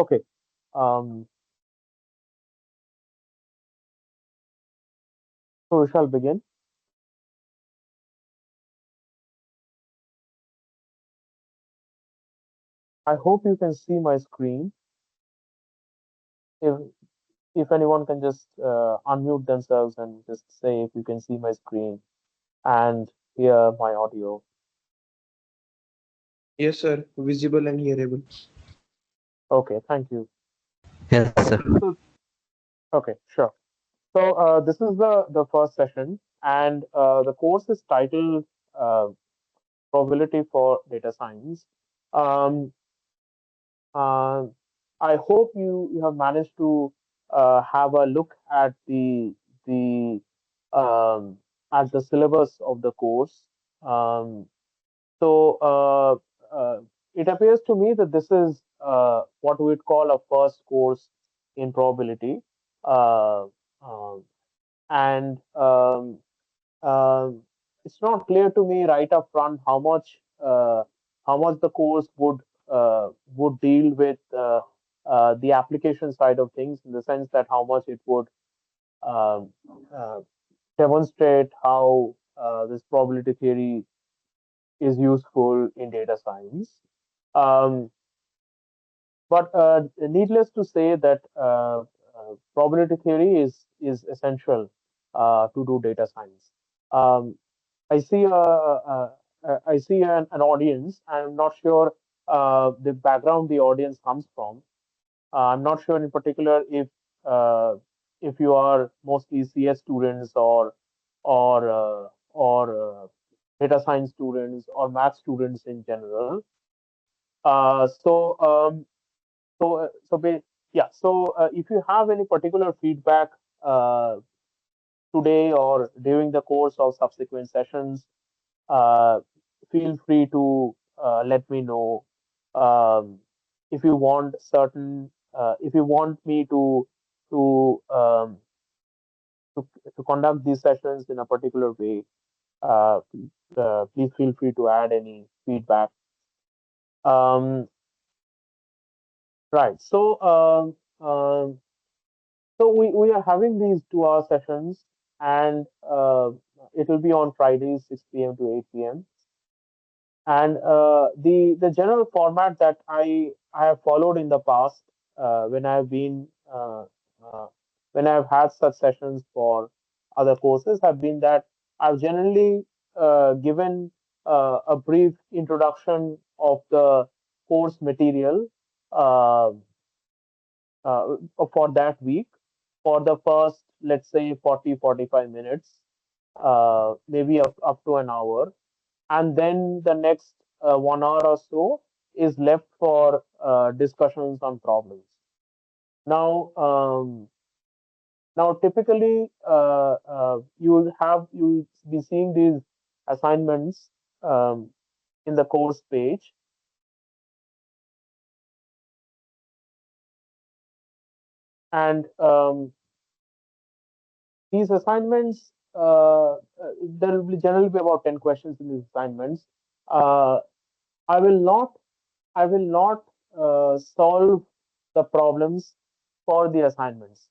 Okay. Um, so we shall begin. I hope you can see my screen. If if anyone can just unmute themselves and just say if you can see my screen and hear my audio. Yes, sir. Visible and hearable. Okay, thank you. Yes, Okay, sir. so okay, sure. So this is the first session, and the course is titled uh, "Probability for Data Science." Um, uh, I hope you have managed to have a look the um, at the syllabus of the course. Um, so it appears to me that this is what we'd call a first course in probability. Uh, um, and it's not clear to me right up front how much the course would deal with the application side of things, in the sense that how much it would um, uh, demonstrate how this probability theory is useful in data science. Um, but needless to say that probability theory is essential to do data science. Um, I see I see an audience. I'm not sure the background the audience comes from. I'm not sure in particular uh, if you are mostly CS students or data science students or math students in general. Uh, so um, so if you have any particular feedback uh, today or during the course of subsequent sessions, uh, feel free to let me know. um, if you want if you want me to um, to conduct these sessions in a particular way, uh, please feel free to add any feedback. um, right so we are having these 2 hour sessions, and it will be on Fridays 6 p.m. to 8 p.m. And the general format that I have followed in the past, when I've been uh, when I've had such sessions for other courses, have been that I've generally given a brief introduction of the course material uh, uh, for that week, for the first, let's say, 40-45 minutes, maybe up to an hour, and then the next 1 hour or so is left for discussions on problems. Now, typically, you'll be seeing these assignments um, in the course page, and these assignments, there will be generally be about 10 questions in these assignments. Uh, I will not I will not solve the problems for the assignments,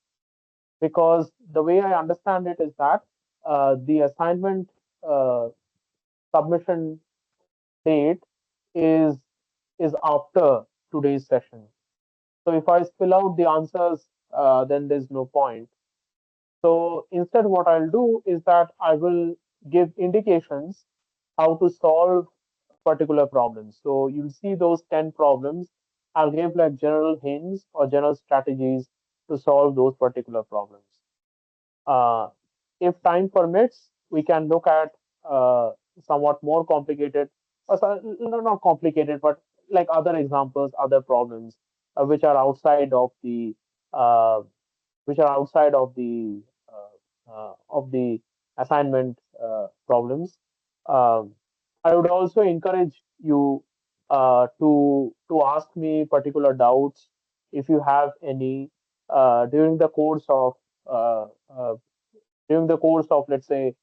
because the way I understand it is that the assignment uh, submission date is is after today's session. So if I spill out the answers, then there's no point. So instead, what I'll do is that I will give indications how to solve particular problems. So you'll see those 10 problems. I'll give like general hints or general strategies to solve those particular problems. Uh, if time permits, we can look at somewhat more complicated, or not complicated, but like other examples, other problems which are outside of the uh, which are outside of the assignment problems. Um, I would also encourage you to ask me particular doubts if you have any during the course of uh, uh, let's say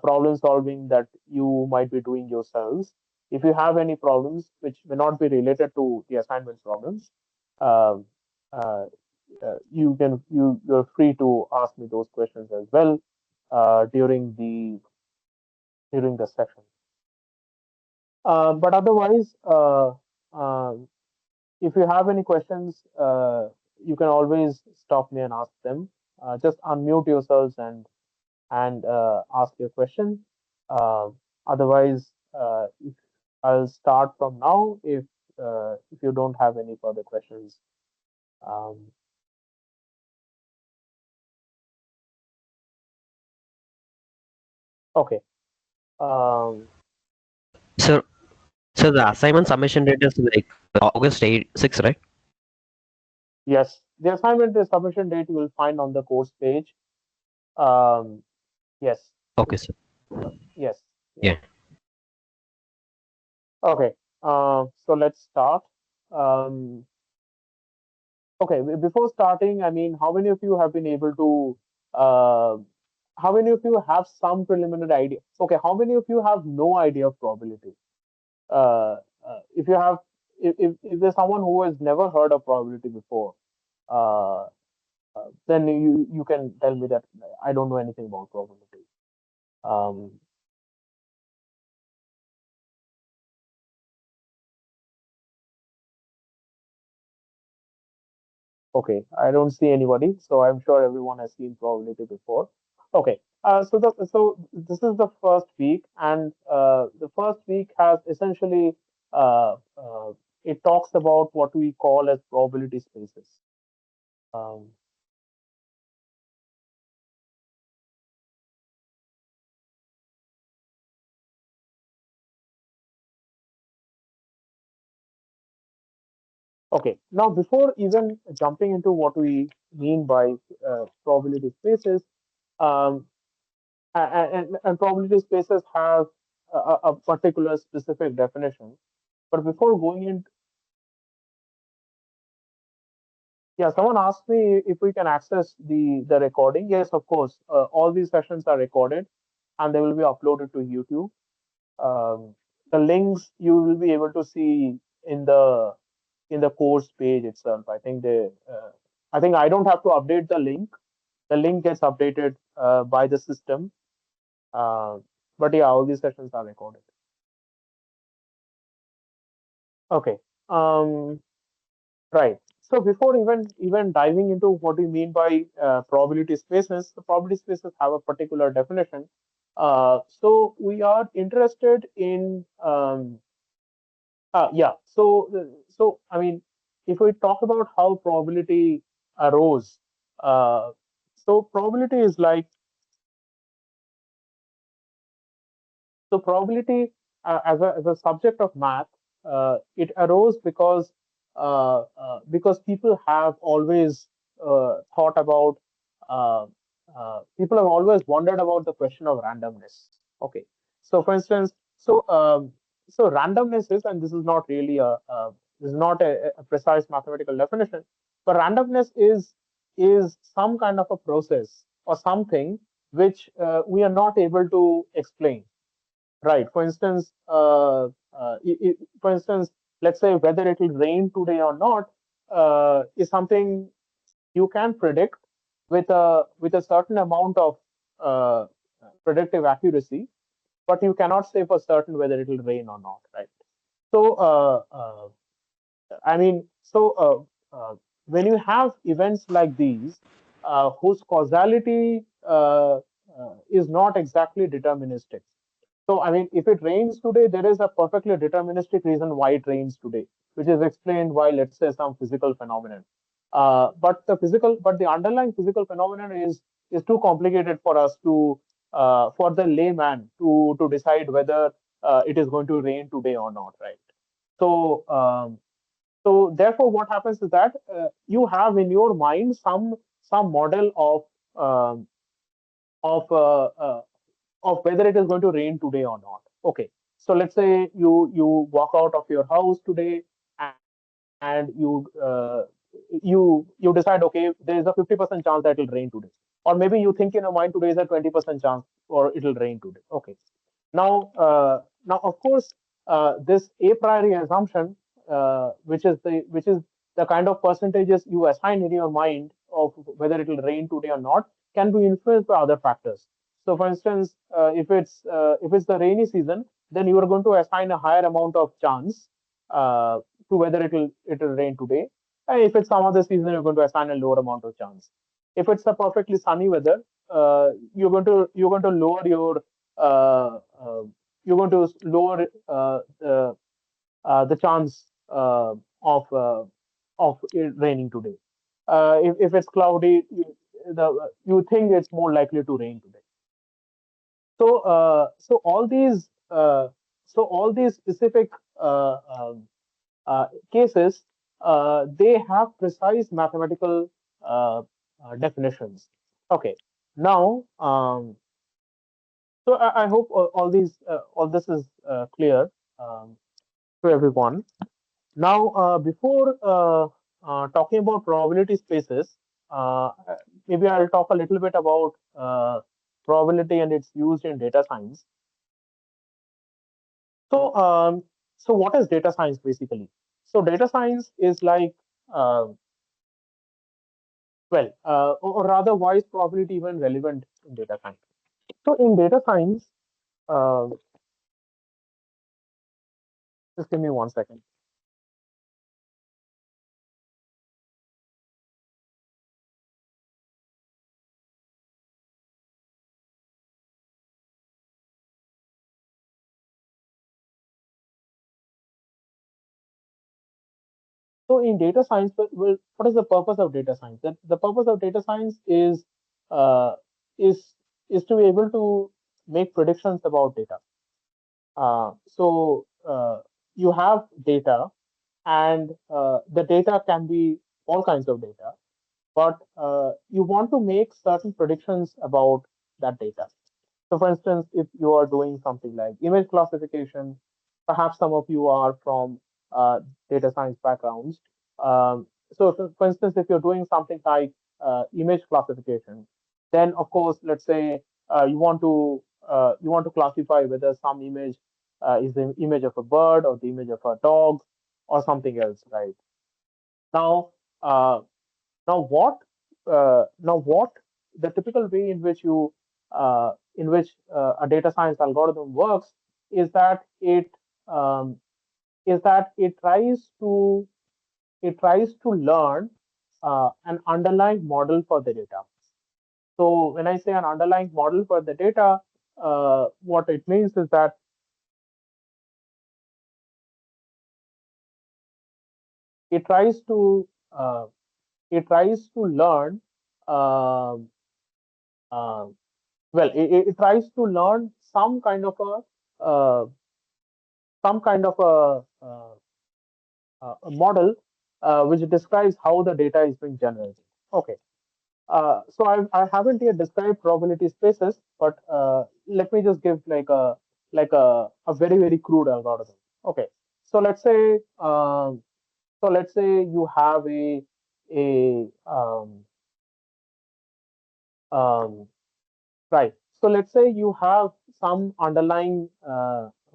problem solving that you might be doing yourselves. If you have any problems which may not be related to the assignment problems, um, uh, you're free to ask me those questions as well during the session. But otherwise, uh, if you have any questions, you can always stop me and ask them. Just unmute yourselves and ask your question. Uh, Otherwise, if I'll start from now if you don't have any further questions. Um, okay. Um, So, so the assignment submission date is like August 6, right? yes, the assignment is submission date you will find on the course page. Um, yes, Okay, sir. yes, yes. Yeah. Okay. So let's start. Um, okay. Before starting, I mean, how many of you have been able to? Uh, how many of you have some preliminary idea? Okay. How many of you have no idea of probability? Uh, if you have, if there's someone who has never heard of probability before, uh, then you can tell me that I don't know anything about probability. Um, Okay, I don't see anybody, so I'm sure everyone has seen probability before. Okay, so this is the first week, and the first week has essentially it talks about what we call as probability spaces. Um, okay, now before even jumping into what we mean by probability spaces, um, and probability spaces have a particular specific definition. But before going in, yeah, someone asked me if we can access the recording. Yes, of course. All these sessions are recorded and they will be uploaded to YouTube. The links you will be able to see in the course page itself. I think I don't have to update the link. The link gets updated by the system. Uh, but yeah, all these sessions are recorded. Okay. Um, Right. So before even diving into what we mean by probability spaces, the probability spaces have a particular definition. So we are interested in yeah. So I mean, if we talk about how probability arose, uh, so probability is like So probability as a subject of math, it arose because people have always thought about uh, people have always wondered about the question of randomness. Okay, so for instance, so randomness is, and this is not really this is not a precise mathematical definition, but randomness is some kind of a process or something which we are not able to explain. Right. For instance, let's say whether it will rain today or not is something you can predict with a certain amount of uh, predictive accuracy, but you cannot say for certain whether it will rain or not. Right. So, I mean, when you have events like these, whose causality is not exactly deterministic. So, I mean, if it rains today, there is a perfectly deterministic reason why it rains today, which is explained by, let's say, some physical phenomenon. But the underlying physical phenomenon is too complicated for us to, for the layman to decide whether it is going to rain today or not, right? So, so therefore, what happens is that you have in your mind some model um, of of whether it is going to rain today or not. Okay, so let's say you walk out of your house today and you decide, okay, there is a 50% chance that it'll rain today, or maybe you think in your mind today is a 20% chance or it'll rain today. Okay, now of course this a priori assumption, which is the kind of percentages you assign in your mind of whether it will rain today or not can be influenced by other factors. So, for instance, if it's the rainy season, then you are going to assign a higher amount of chance to whether it will rain today. And if it's some other season, you're going to assign a lower amount of chance. If it's a perfectly sunny weather, you're going to lower your you're going to lower the chance of it raining today. If it's cloudy, you think it's more likely to rain today. So all these specific cases, they have precise mathematical definitions. Okay, now so I hope all this is clear to everyone. Now, before talking about probability spaces, maybe I'll talk a little bit about probability and its use in data science. So, so what is data science basically? So, data science is like, uh, or rather, why is probability even relevant in data science? So, in data science, uh, just give me 1 second. So in data science, what is the purpose of data science? The purpose of data science uh, is is to be able to make predictions about data. So you have data, and the data can be all kinds of data, but you want to make certain predictions about that data. So, for instance, if you are doing something like image classification, perhaps some of you are from data science backgrounds. For instance, if you're doing something like image classification, then of course, let's say you want to classify whether some image is the image of a bird or the image of a dog or something else, right? Now, uh, now what the typical way in which a data science algorithm works is that um, it tries to learn an underlying model for the data. So when I say an underlying model for the data, what it means is that it tries to uh, learn um uh, it tries to learn uh, some kind of a model which describes how the data is being generated. Okay. So I haven't yet described probability spaces, but let me just give like a very very crude algorithm. Okay. So let's say you have a um, right. So let's say you have some underlying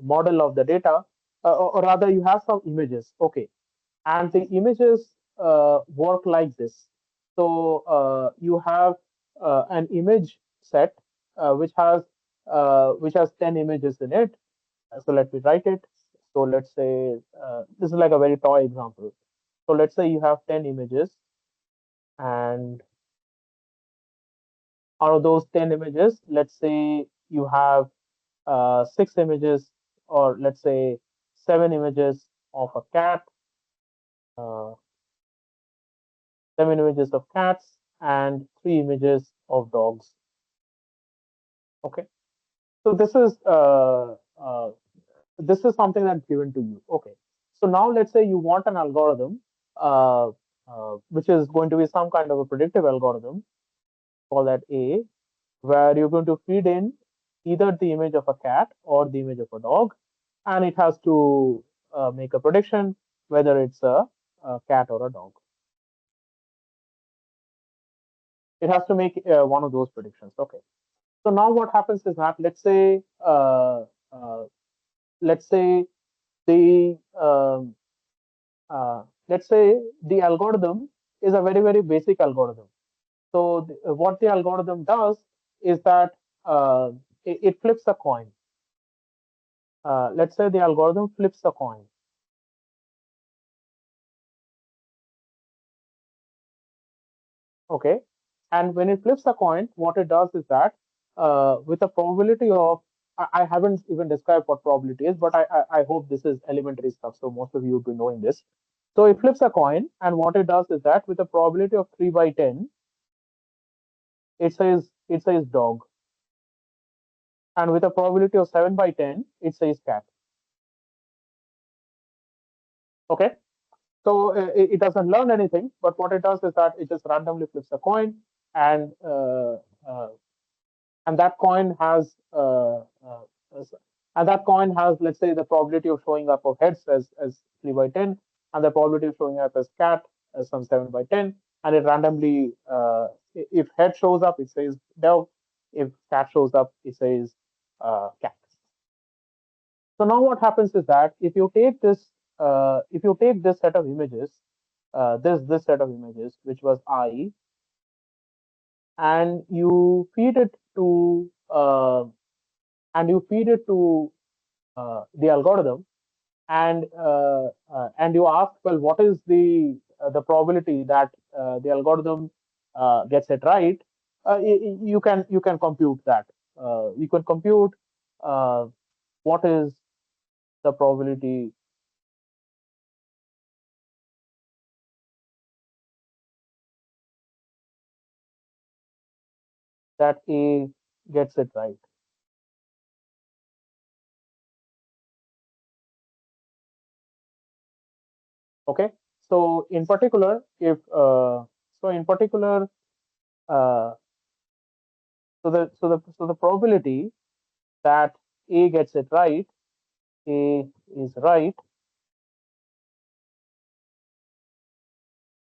model of the data, or rather you have some images. Okay, and the images work like this. So you have an image set which has 10 images in it. So let me write it. So let's say this is like a very toy example. So let's say you have 10 images, and out of those 10 images, let's say you have 6 images, or let's say 7 images of a cat, uh, 7 images of cats, and 3 images of dogs. Okay, so this is something that's given to you. Okay, so now let's say you want an algorithm, uh, which is going to be some kind of a predictive algorithm. Call that A, where you're going to feed in either the image of a cat or the image of a dog, and it has to make a prediction whether it's a cat or a dog. It has to make one of those predictions. Okay. So now what happens is that uh, let's say the let's say the algorithm is a very basic algorithm. So what the algorithm does is that it flips a coin. Let's say the algorithm flips a coin. Okay, and when it flips a coin, what it does is that with a probability of I haven't even described what probability is, but I hope this is elementary stuff, so most of you would be knowing this. So it flips a coin, and what it does is that with a probability of 3/10, it says dog, and with a probability of 7/10, it says cat. Okay, so it doesn't learn anything, but what it does is that it just randomly flips a coin, and uh, and that coin has and that coin has, let's say, the probability of showing up of heads as 3/10, and the probability of showing up as cat as some 7/10, and it randomly if head shows up it says dog, if cat shows up it says cat. So now what happens is that if you take this set of images, this set of images which was I, and you feed it to the algorithm, and you ask, well, what is the probability that the algorithm gets it right? You can compute that. You can compute uh, what is the probability that A gets it right. Okay, so in particular, if so in particular, uh, so the probability that A gets it right, A is right,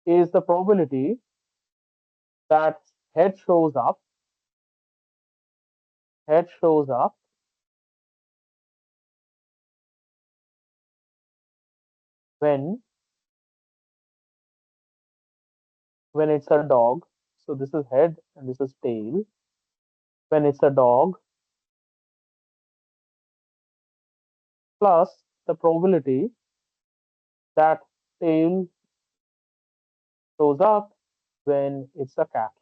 is the probability that head shows up, head shows up when when it's a dog. So this is head and this is tail. When it's a dog, plus the probability that tail shows up when it's a cat,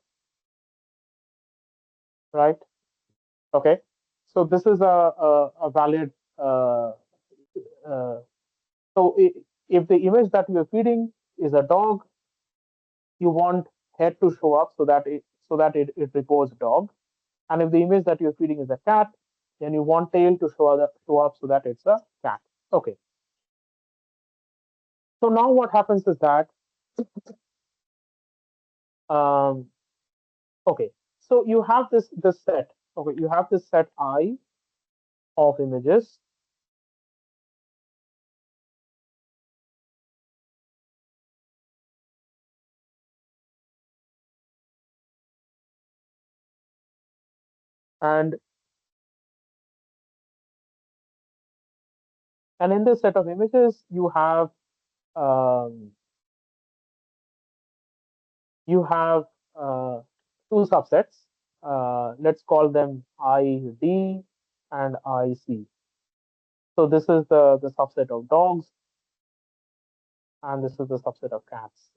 right? Okay. So this is a valid. Uh, so if the image that you're feeding is a dog, you want head to show up so that it reports dog. And if the image that you're feeding is a cat, then you want tail to show up so that it's a cat. Okay. So now what happens is that um, okay. So you have this set. Okay, you have this set I of images, and in this set of images um, you have uh, two subsets. Let's call them ID and IC. So this is the subset of dogs, and this is the subset of cats.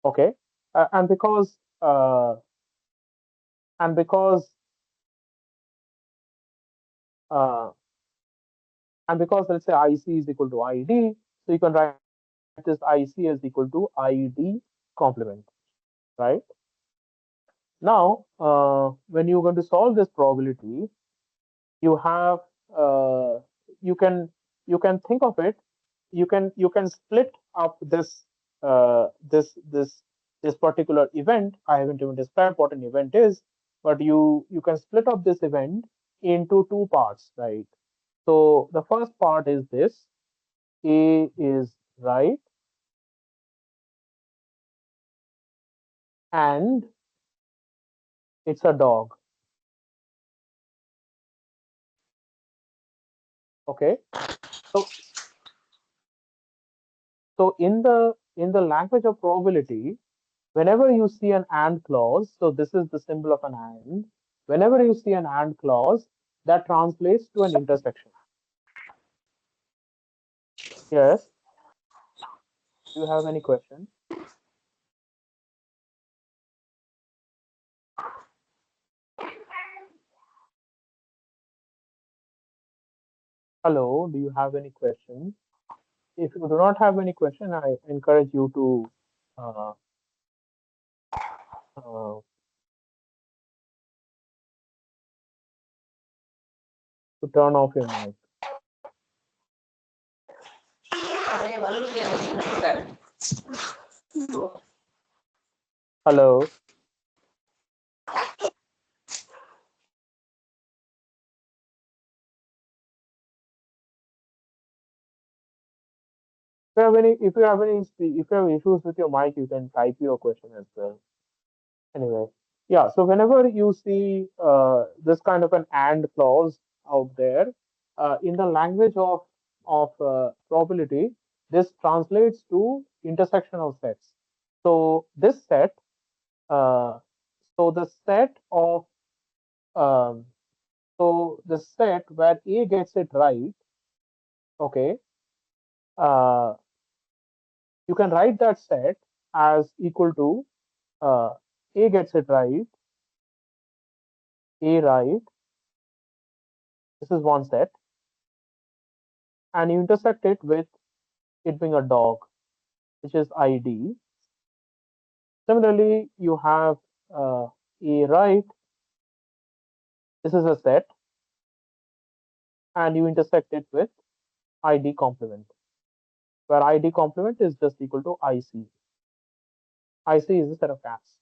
Okay, and because and because uh, and because let's say IC is equal to ID, so you can write this IC is equal to ID complement, right? Now, when you're going to solve this probability, you have uh, you can think of it. You can split up this particular event. I haven't even described what an event is, but you can split up this event into two parts, right? So the first part is this: A is right, and it's a dog. Okay. So in the language of probability, whenever you see an and clause, so this is the symbol of an and. Whenever you see an and clause, that translates to an intersection. Yes. Do you have any question? Hello. Do you have any question? If you do not have any question, I encourage you uh, uh, to turn off your mic. Hello. If you have issues with your mic, you can type your question as well. Anyway, yeah. So whenever you see this kind of an and clause out there, in the language of probability, this translates to intersection of sets. So this set, uh, so the set of um, so the set where A gets it right, okay, uh, you can write that set as equal to uh, A gets it right, A right. This is one set, and you intersect it with it being a dog, which is ID. Similarly, you have A right. This is a set, and you intersect it with ID complement, where ID complement is just equal to IC. IC is a set of cats.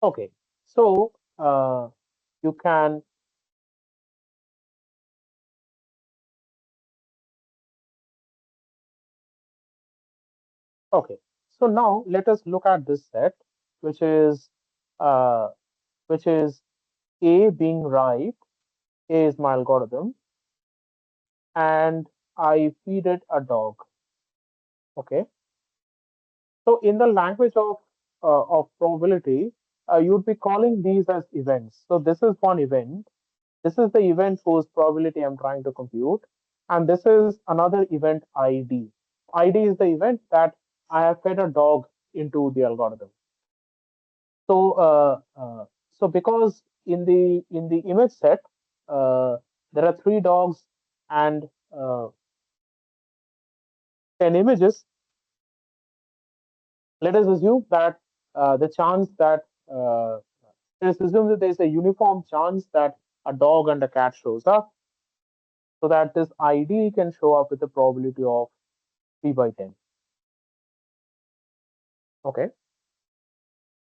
Okay, so you can. Okay, so now let us look at this set, which is uh, which is A being right. A is my algorithm, and I feed it a dog. Okay, so in the language of probability, you'd be calling these as events. So this is one event. This is the event whose probability I'm trying to compute, and this is another event ID. ID is the event that I have fed a dog into the algorithm. So so because in the image set, there are three dogs and 10 images. Let us assume that the chance that let's assume that there's a uniform chance that a dog and a cat shows up, so that this ID can show up with a probability of 3 by 10. Okay,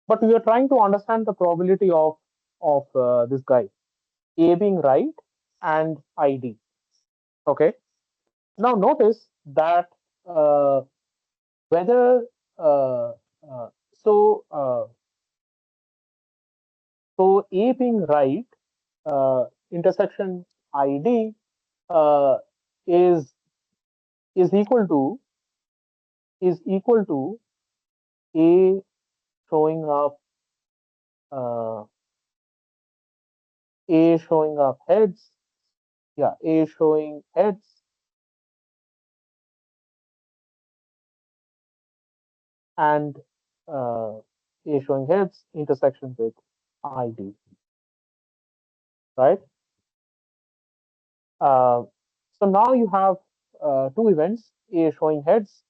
but we are trying to understand the probability of this guy, A being right and ID. Okay, now notice that uh, whether uh, uh, so uh, so A being right, intersection ID uh, is is equal to is equal to A showing up uh, A showing up heads. Yeah, A showing heads and A showing heads intersection with ID, right? Uh, so now you have two events, A showing heads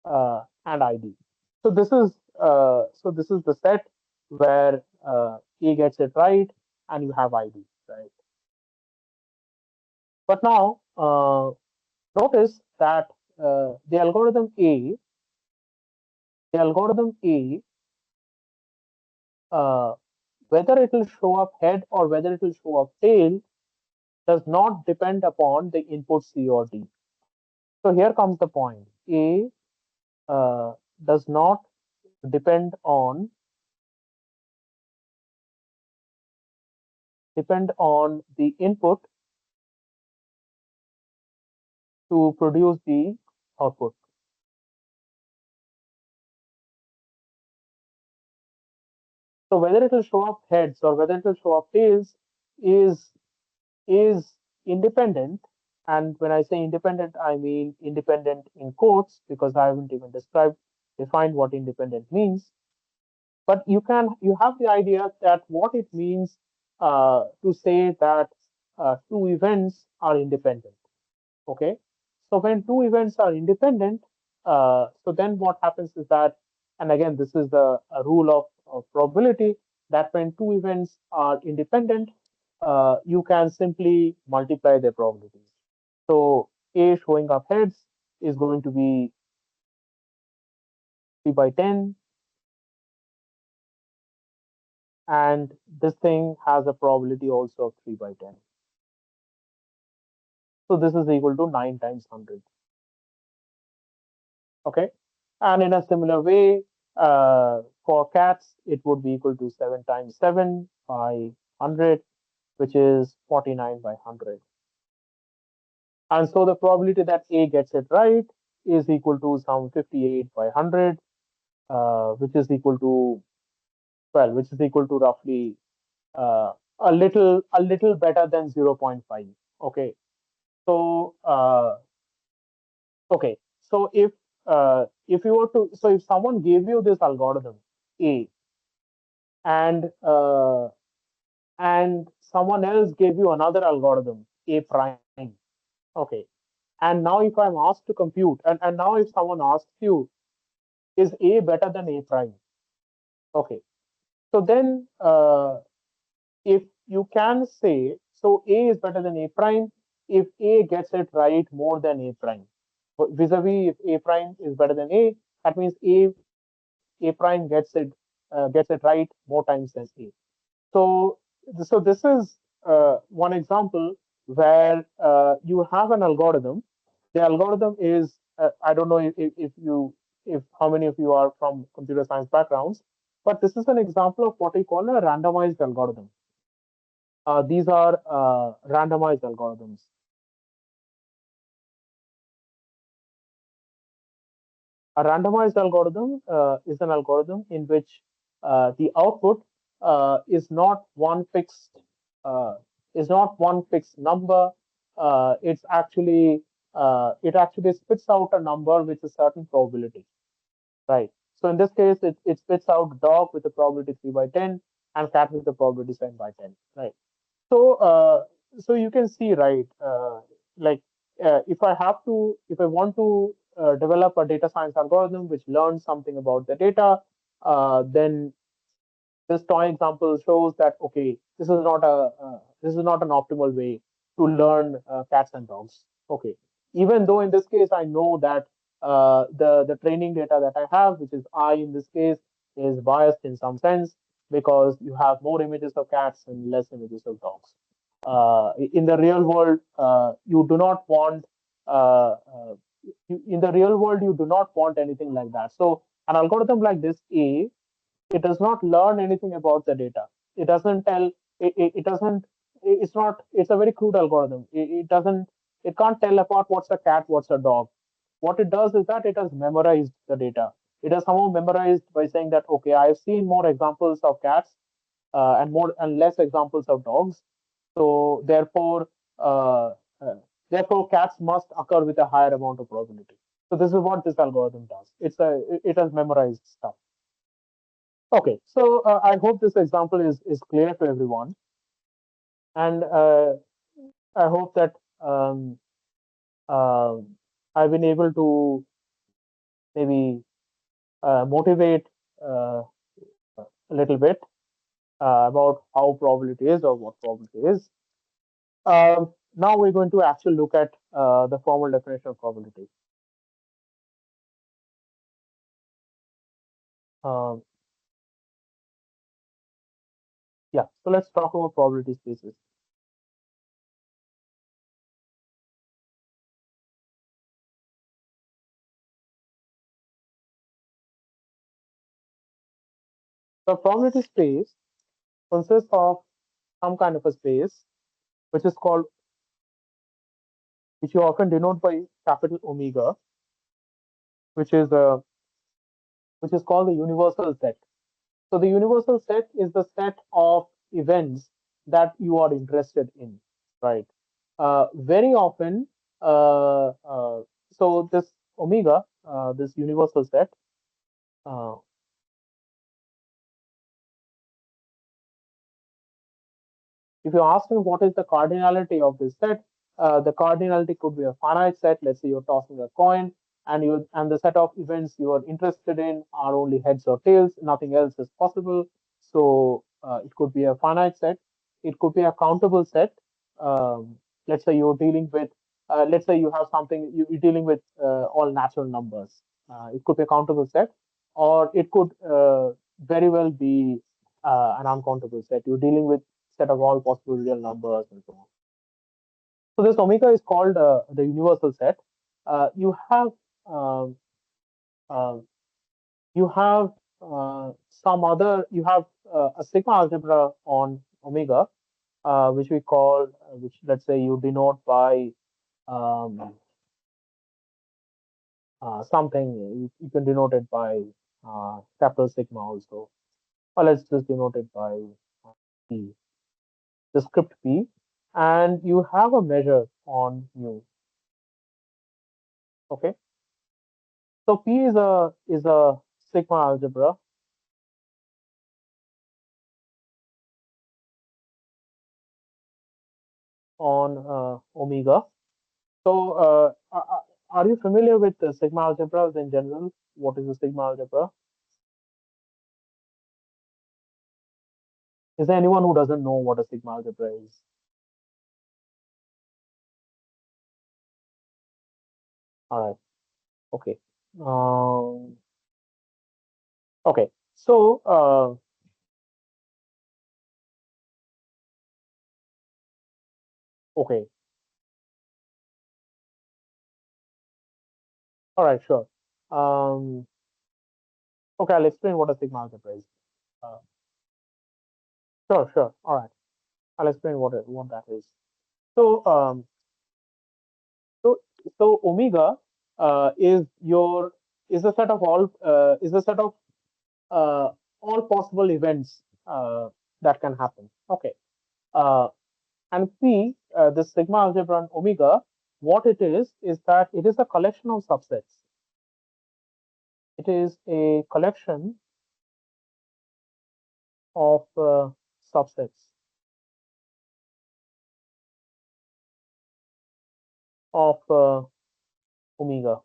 and ID. So this is so this is the set where A gets it right, and you have ID, right? But now notice that the algorithm A, uh, whether it will show up head or whether it will show up tail, does not depend upon the input C or D. So here comes the point. A uh, does not depend on the input to produce the output. So whether it will show up heads or whether it will show up tails is is independent. And when I say independent, I mean independent in quotes because I haven't even defined what independent means. But you have the idea that what it means to say that two events are independent. Okay, so when two events are independent, so then what happens is that, and again, this is the a rule of probability, that when two events are independent, you can simply multiply their probabilities. So A showing up heads is going to be 3 by 10, and this thing has a probability also of 3 by 10. So this is equal to 9 times 100. Okay, and in a similar way, for cats it would be equal to 7 times 7 by 100, which is 49 by 100. And so the probability that A gets it right is equal to some 58 by 100, which is equal to, well, which is equal to roughly a little better than 0.5. Okay, so okay, so if you were to, so if someone gave you this algorithm A, and someone else gave you another algorithm A prime, okay, and now if I'm asked to compute, and now if someone asks you, is A better than A prime? Okay, so then if you can say, so A is better than A prime if A gets it right more than A prime. Vis-a-vis, if A prime is better than A, that means A prime gets it right more times than A. So this is one example where you have an algorithm. The algorithm is I don't know if how many of you are from computer science backgrounds, but this is an example of what we call a randomized algorithm. These are randomized algorithms. A randomized algorithm is an algorithm in which the output is not one fixed uh, number. It's actually it actually spits out a number with a certain probability, right? So in this case, it spits out dog with a probability 3 by 10 and cat with a probability 7 by 10, right? So, so you can see, right? Like, if I want to develop a data science algorithm which learns something about the data, then this toy example shows that okay, this is not an optimal way to learn cats and dogs. Okay, even though in this case I know that the training data that I have, which is I in this case, is biased in some sense because you have more images of cats and less images of dogs. In the real world, you do not want in the real world you do not want anything like that. So an algorithm like this, it does not learn anything about the data. It doesn't tell. It doesn't. It's not. It's a very crude algorithm. It doesn't. It can't tell apart what's a cat, what's a dog. What it does is that it has memorized the data. It has somehow memorized by saying that okay, I've seen more examples of cats and less examples of dogs. So uh, uh, therefore, cats must occur with a higher amount of probability. So this is what this algorithm does. It has memorized stuff. Okay, so I hope this example is clear to everyone, and I hope that um, uh, I've been able to maybe motivate a little bit about how probability is or what probability is. Now we're going to actually look at the formal definition of probability. Um, yeah, so let's talk about probability spaces. So probability space consists of some kind of a space which is called, which you often denote by capital omega, which is which is called the universal set. So the universal set is the set of events that you are interested in, right? Very often, so this omega, this universal set, uh, if you ask me what is the cardinality of this set, the cardinality could be a finite set. Let's say you're tossing a coin, and the set of events you are interested in are only heads or tails. Nothing else is possible. So it could be a finite set. It could be a countable set. Let's say you're dealing with, let's say you have something you're dealing with all natural numbers. It could be a countable set, or it could very well be an uncountable set. You're dealing with set of all possible real numbers and so on. So this omega is called the universal set. You have um, uh, you have some other you have a sigma algebra on omega, which we call which let's say you denote by um, something. You can denote it by capital sigma also, or let's just denote it by p, the script p, and you have a measure on mu. Okay. So P is a sigma algebra on omega. So are you familiar with the sigma algebras in general? What is a sigma algebra? Is there anyone who doesn't know what a sigma algebra is? All right. Okay. Um, okay. So okay. All right. Sure. Um, okay. I'll explain what a sigma algebra is. Uh, sure. Sure. All right. I'll explain what that is. So So, so omega is your is a set of uh, all possible events that can happen. Okay, uh, and P, the sigma algebra on omega, what it is that it is a collection of subsets. It is a collection of subsets of omega.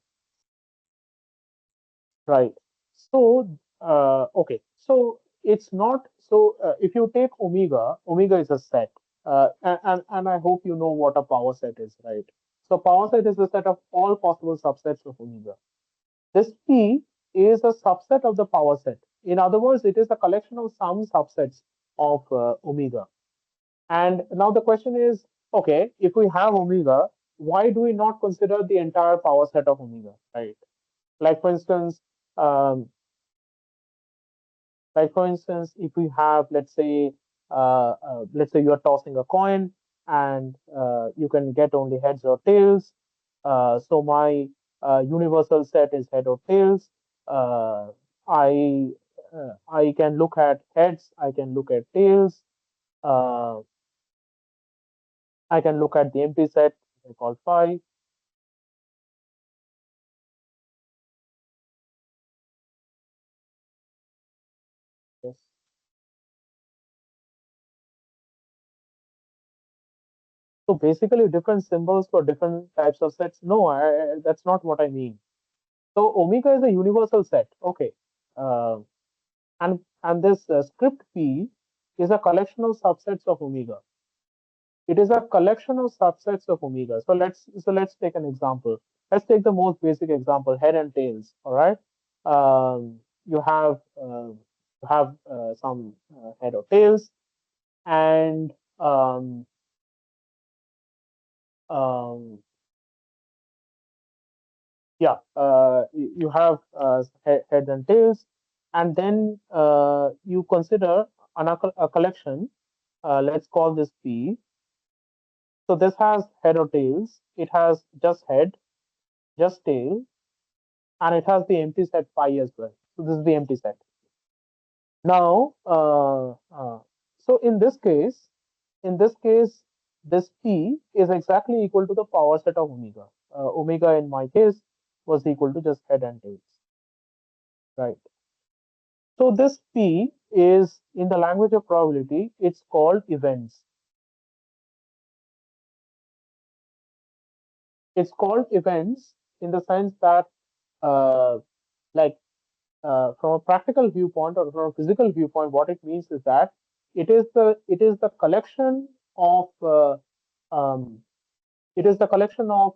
Right. So, okay. So it's not so. If you take omega, omega is a set, and I hope you know what a power set is, right? So power set is a set of all possible subsets of omega. This P is a subset of the power set. In other words, it is a collection of some subsets of omega. And now the question is, okay, if we have omega, why do we not consider the entire power set of omega, right? Like for instance. Um, Like for instance, if we have, let's say you are tossing a coin and you can get only heads or tails. So my universal set is head or tails. Uh, I can look at heads. I can look at tails. Uh, I can look at the empty set. I call phi. Yes. So basically, different symbols for different types of sets. No, that's not what I mean. So omega is a universal set. Okay. Uh, and this script P is a collection of subsets of omega. It is a collection of subsets of omega. So let's take an example. Let's take the most basic example, head and tails. All right. You have some head or tails, and um, um, yeah, you have heads and tails, and then you consider a collection. Let's call this P. So this has head or tails. It has just head, just tail, and it has the empty set phi as well. So this is the empty set. Now, so in this case, this P is exactly equal to the power set of omega. Omega in my case was equal to just head and tails, right? So this P is in the language of probability, it's called events. It's called events in the sense that, uh, like, from a practical viewpoint or from a physical viewpoint, what it means is that it is the collection of um, it is the collection of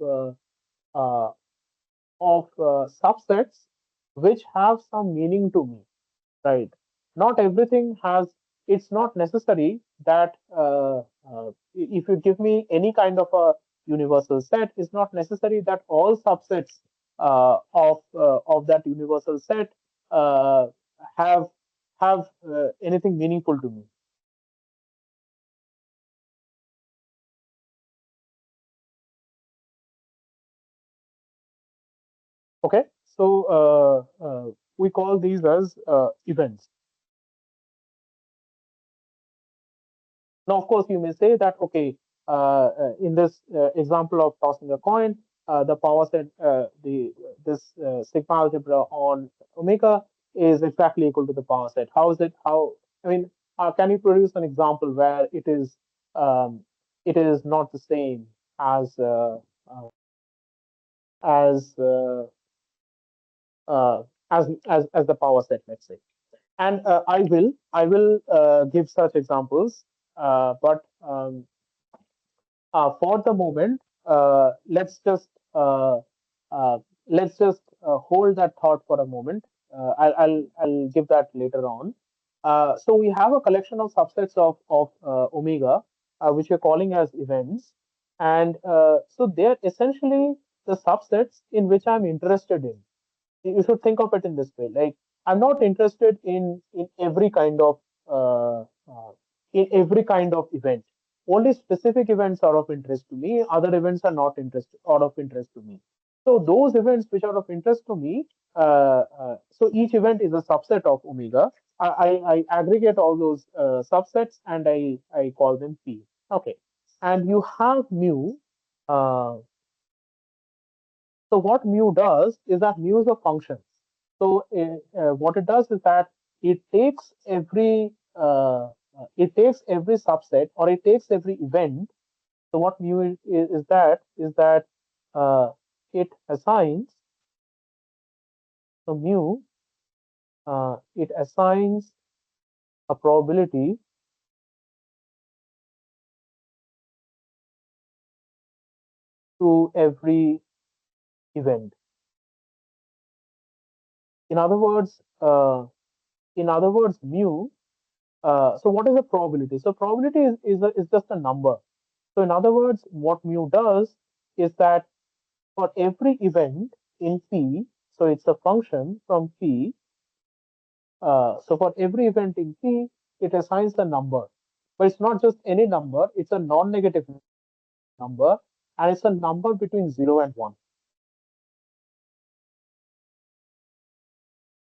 uh, subsets which have some meaning to me, right? Not everything has. It's not necessary that if you give me any kind of a universal set, it's not necessary that all subsets of that universal set uh, have anything meaningful to me. Okay, so we call these as events. Now, of course, you may say that, okay, in this example of tossing a coin, the power set, the this sigma algebra on omega is exactly equal to the power set. How is it? How? I mean, can you produce an example where um, it is not the same as uh, as uh, as the power set, let's say? And I will give such examples, but for the moment, uh, let's just hold that thought for a moment. I'll give that later on. So we have a collection of subsets of omega, which we're calling as events, and so they're essentially the subsets in which I'm interested in. You should think of it in this way. Like, I'm not interested in every kind of uh, uh, event. Only specific events are of interest to me. Other events are not of interest to me. So those events which are of interest to me, so each event is a subset of omega. I aggregate all those subsets, and I call them P. Okay, and you have mu. Uh, so what mu does is that mu is a function. So what it does is that it takes every subset, or it takes every event. So what mu is that it assigns, so mu it assigns a probability to every event. In other words, mu. So what is a probability? So probability is just a number. So in other words, what mu does is that for every event in P, so it's a function from P. So for every event in P, it assigns the number. But it's not just any number, it's a non-negative number, and it's a number between 0 and 1.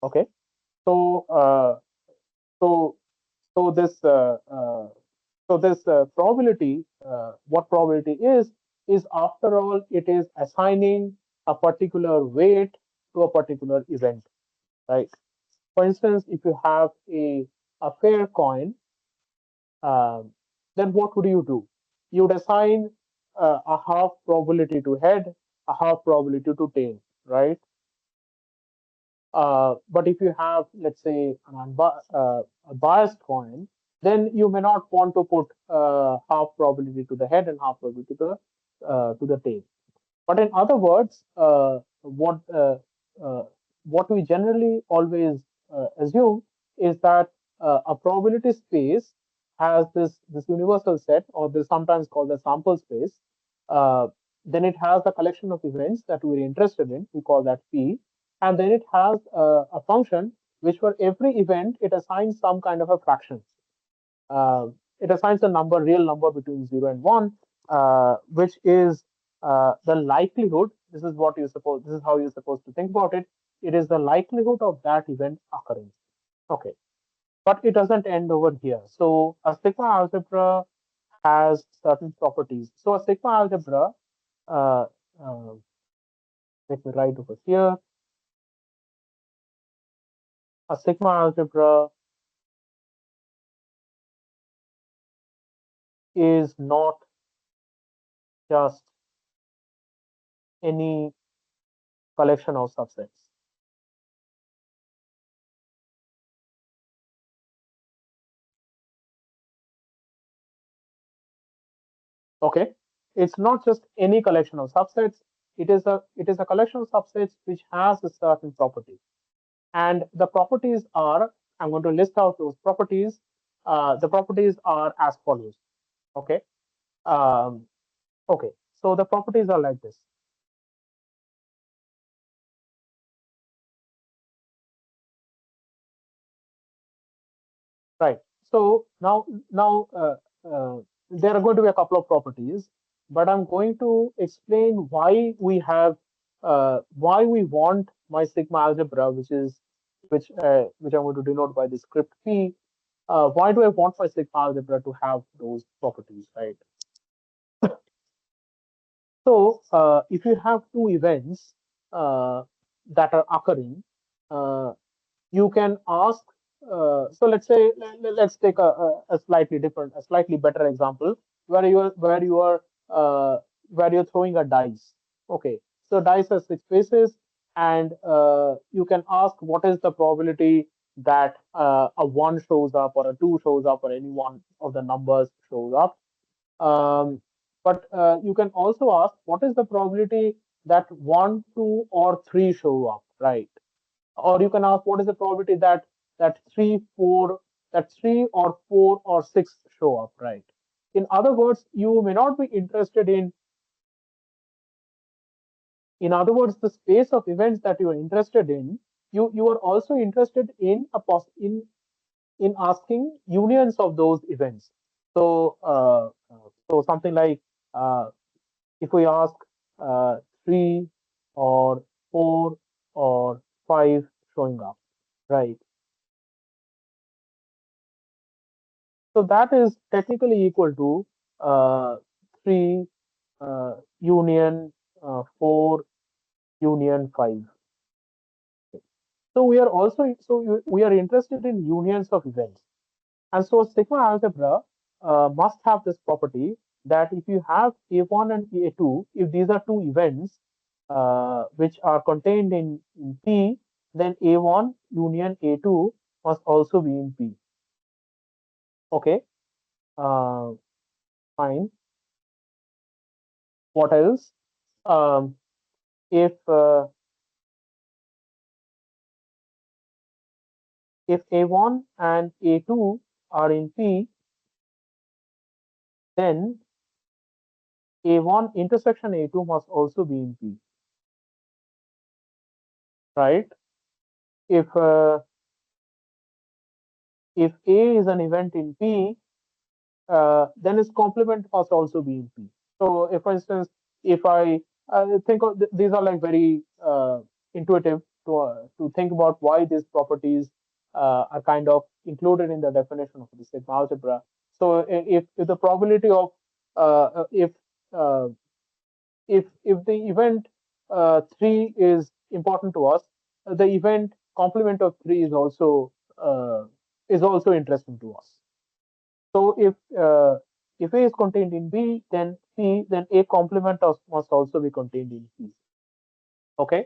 Okay. So, so, so this, probability, what probability is after all, it is assigning a particular weight to a particular event, right? For instance, if you have a fair coin, um, then what would you do? You would assign a half probability to head, a half probability to tail, right? But if you have, let's say, a biased coin, then you may not want to put half probability to the head and half probability to the tail. But in other words, uh, what we generally always assume is that a probability space has this universal set, or this sometimes called the sample space. Uh, then it has a collection of events that we're interested in. We call that P, and then it has a function which for every event it assigns some kind of a fraction. uh, it assigns a number, real number between 0 and 1, which is the likelihood. This is how you're supposed to think about it. It is the likelihood of that event occurring. Okay. But it doesn't end over here. So a sigma algebra has certain properties. So a sigma algebra, uh, uh, let me write over here. A sigma algebra is not just any collection of subsets. Okay, it's not just any collection of subsets. It is a collection of subsets which has a certain property, and the properties are, I'm going to list out those properties. The properties are as follows. Okay. um, okay, so the properties are like this. Right. So now there are going to be a couple of properties, but I'm going to explain why we want my sigma algebra, which I'm going to denote by the script p. Why do I want my sigma algebra to have those properties, right? So if you have two events that are occurring, uh, you can ask. So let's say let's take a slightly different, a slightly better example uh, where you're throwing a dice. Okay, so dice has six faces, and you can ask what is the probability that a one shows up, or a two shows up, or any one of the numbers shows up. Um, but you can also ask what is the probability that one, two, or three show up, right? Or you can ask what is the probability that three, four, that three or four or six show up, right? In other words, you may not be interested in other words, the space of events that you are interested in, you are also interested in in asking unions of those events. So so something like, uh, if we ask three or four or five showing up, right? So that is technically equal to 3 union 4 union 5. So we are interested in unions of events. And so sigma algebra must have this property that if you have A1 and A2, if these are two events which are contained in P, then A1 union A2 must also be in P. Okay, uh, fine. What else? Um, if A1 and A2 are in P, then A1 intersection A2 must also be in P, right? If uh, if A is an event in P, then its complement must also be in P. So, if for instance, if I think of these are like very intuitive to think about why these properties are kind of included in the definition of the sigma algebra. So, if the probability of uh, if the event three is important to us, the event complement of three is also interesting to us. So if A is contained in B, then C, then A complement must also be contained in C. Okay.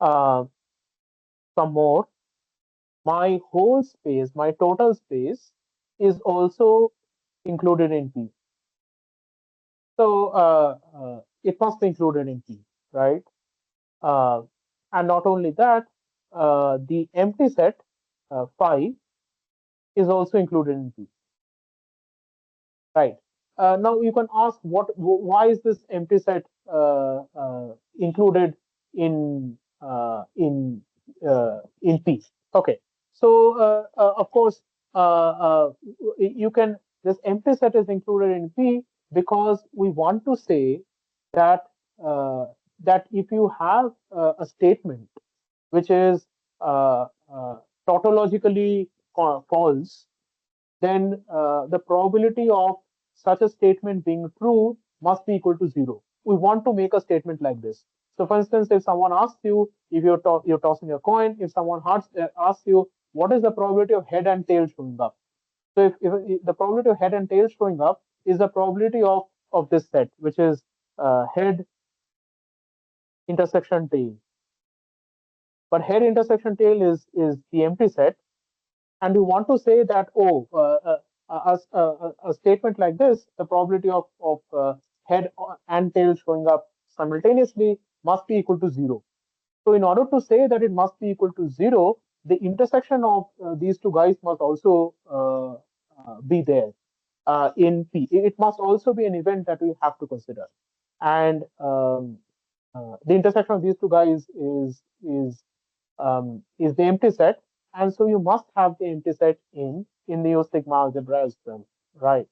Uh, some more, my whole space, my total space is also included in P. So it must be included in P, right? Uh, and not only that, the empty set phi is also included in P, right? Now you can ask why is this empty set included in P? Okay, so of course you can, this empty set is included in P because we want to say that that if you have a statement which is tautologically false, then the probability of such a statement being true must be equal to 0. We want to make a statement like this. So, for instance, if someone asks you, if you're tossing a coin, if someone asks you, what is the probability of head and tail showing up? So, if the probability of head and tail showing up is the probability of this set, which is head intersection tail. But head intersection tail is the empty set, and we want to say that a statement like this, the probability of head and tail showing up simultaneously must be equal to 0. So in order to say that it must be equal to 0, the intersection of these two guys must also be there in P. It must also be an event that we have to consider, and the intersection of these two guys is the empty set, and so you must have the empty set in the sigma algebra as well, right?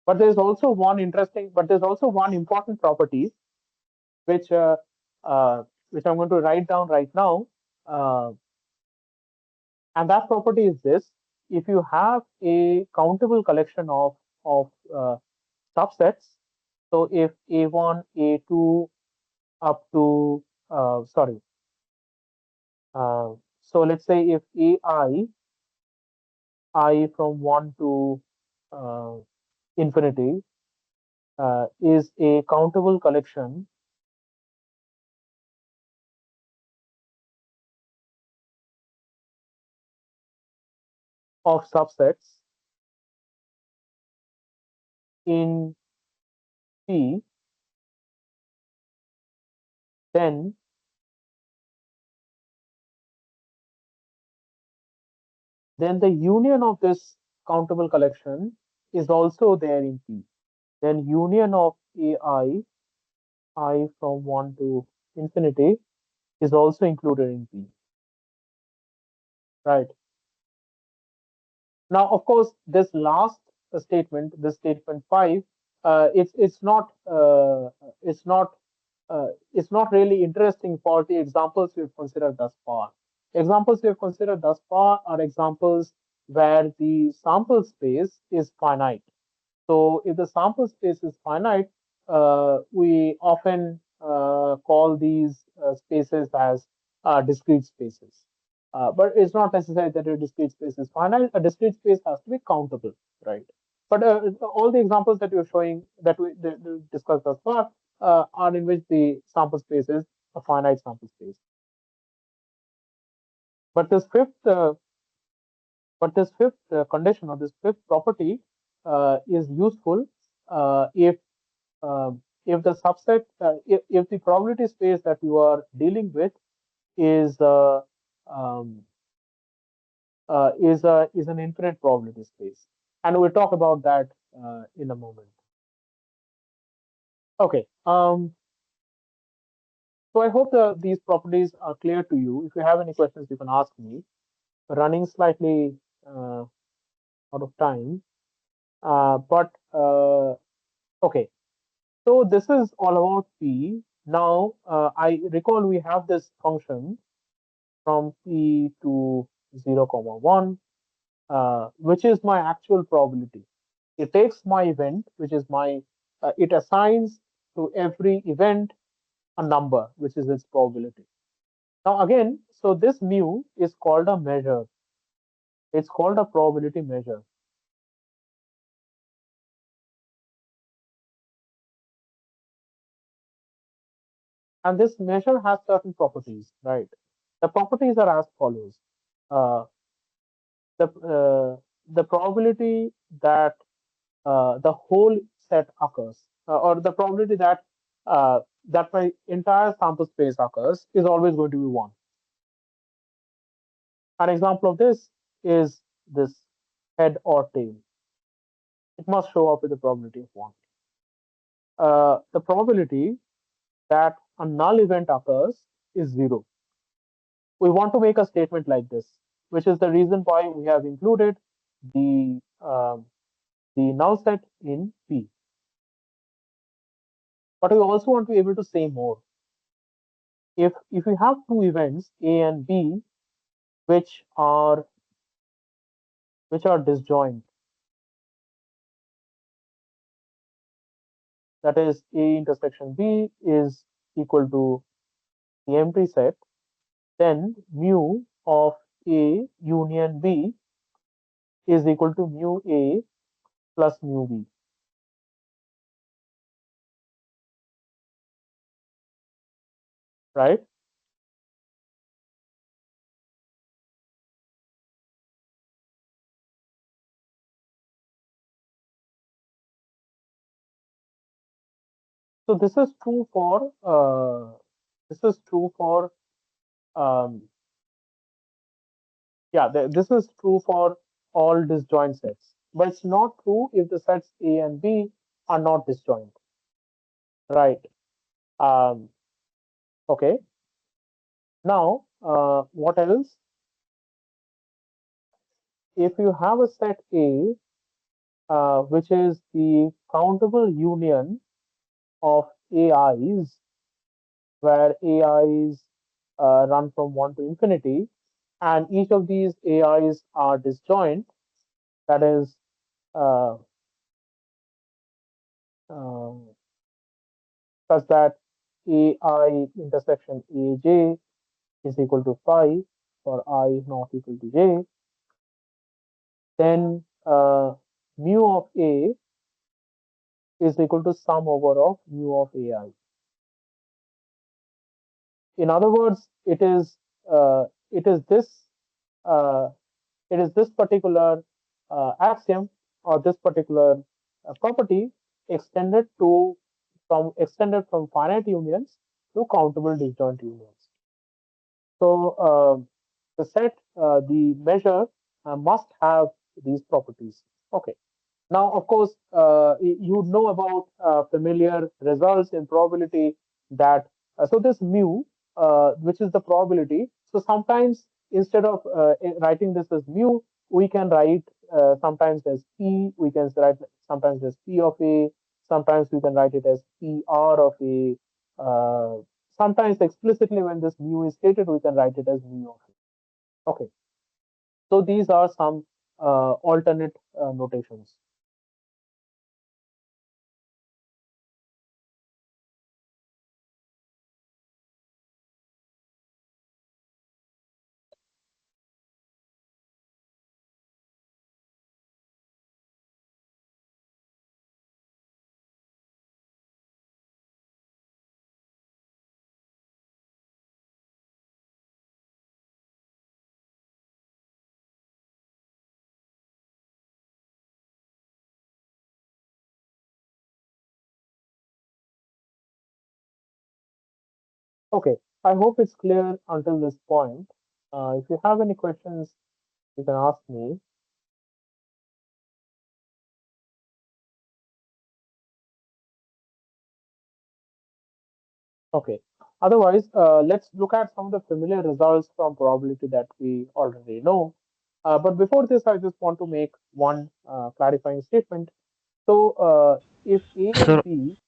But there's also one important property which which I'm going to write down right now, uh, and that property is this: if you have a countable collection of subsets, so if A1, A2 up to sorry, so let's say if I from 1 to uh, infinity is a countable collection of subsets in P, then the union of this countable collection is also there in P. Then union of I from 1 to infinity is also included in P, right? Now, of course, this last statement, this statement 5, it's not it's not really interesting for the examples we've considered thus far. Examples we have considered thus far are examples where the sample space is finite. So if the sample space is finite, we often call these spaces as discrete spaces. But it's not necessary that a discrete space is finite. A discrete space has to be countable, right? But all the examples that you're showing that we discussed thus far are in which the sample space is a finite sample space. But this fifth, condition or this fifth property is useful if the subset, if the probability space that you are dealing with is um, is an infinite probability space, and we'll talk about that in a moment. Okay. So I hope these properties are clear to you. If you have any questions, you can ask me. We're running slightly out of time, but okay. So this is all about P. Now I recall we have this function from P to 0, comma 1, which is my actual probability. It takes my event, which is my, it assigns to every event a number, which is its probability. Now again, so this mu is called a measure. It's called a probability measure. And this measure has certain properties, right? The properties are as follows. Uh, the probability that the whole set occurs, or the probability that my entire sample space occurs is always going to be one. An example of this is this head or tail. It must show up with the probability of one. The probability that a null event occurs is zero. We want to make a statement like this, which is the reason why we have included the um, the null set in P. But we also want to be able to say more. If we have two events A and B which are disjoint, that is A intersection B is equal to the empty set, then mu of A union B is equal to mu A plus mu B, right? So this is true for um, yeah, this is true for all disjoint sets, but it's not true if the sets A and B are not disjoint, right? Um, okay. Now, what else? If you have a set A, which is the countable union of AIs, where AIs run from 1 to infinity, and each of these AIs are disjoint, that is, uh, uh, such that AI intersection AJ is equal to phi for I not equal to J, then mu of A is equal to sum over of mu of AI. In other words, uh, it is this uh, it is this particular axiom or this particular property extended to extended from finite unions to countable disjoint unions. So the measure must have these properties. Okay. Now, of course, you know about familiar results in probability that so this mu, which is the probability. So sometimes instead of writing this as mu, we can write sometimes as p. We can write sometimes as p of a. Sometimes we can write it as pr of a. Sometimes explicitly when this mu is stated, we can write it as mu of a. Okay. So these are some alternate notations. Okay, I hope it's clear until this point. If you have any questions, you can ask me. Okay. Otherwise, let's look at some of the familiar results from probability that we already know. But before this, I just want to make one clarifying statement. So, if A and So, B,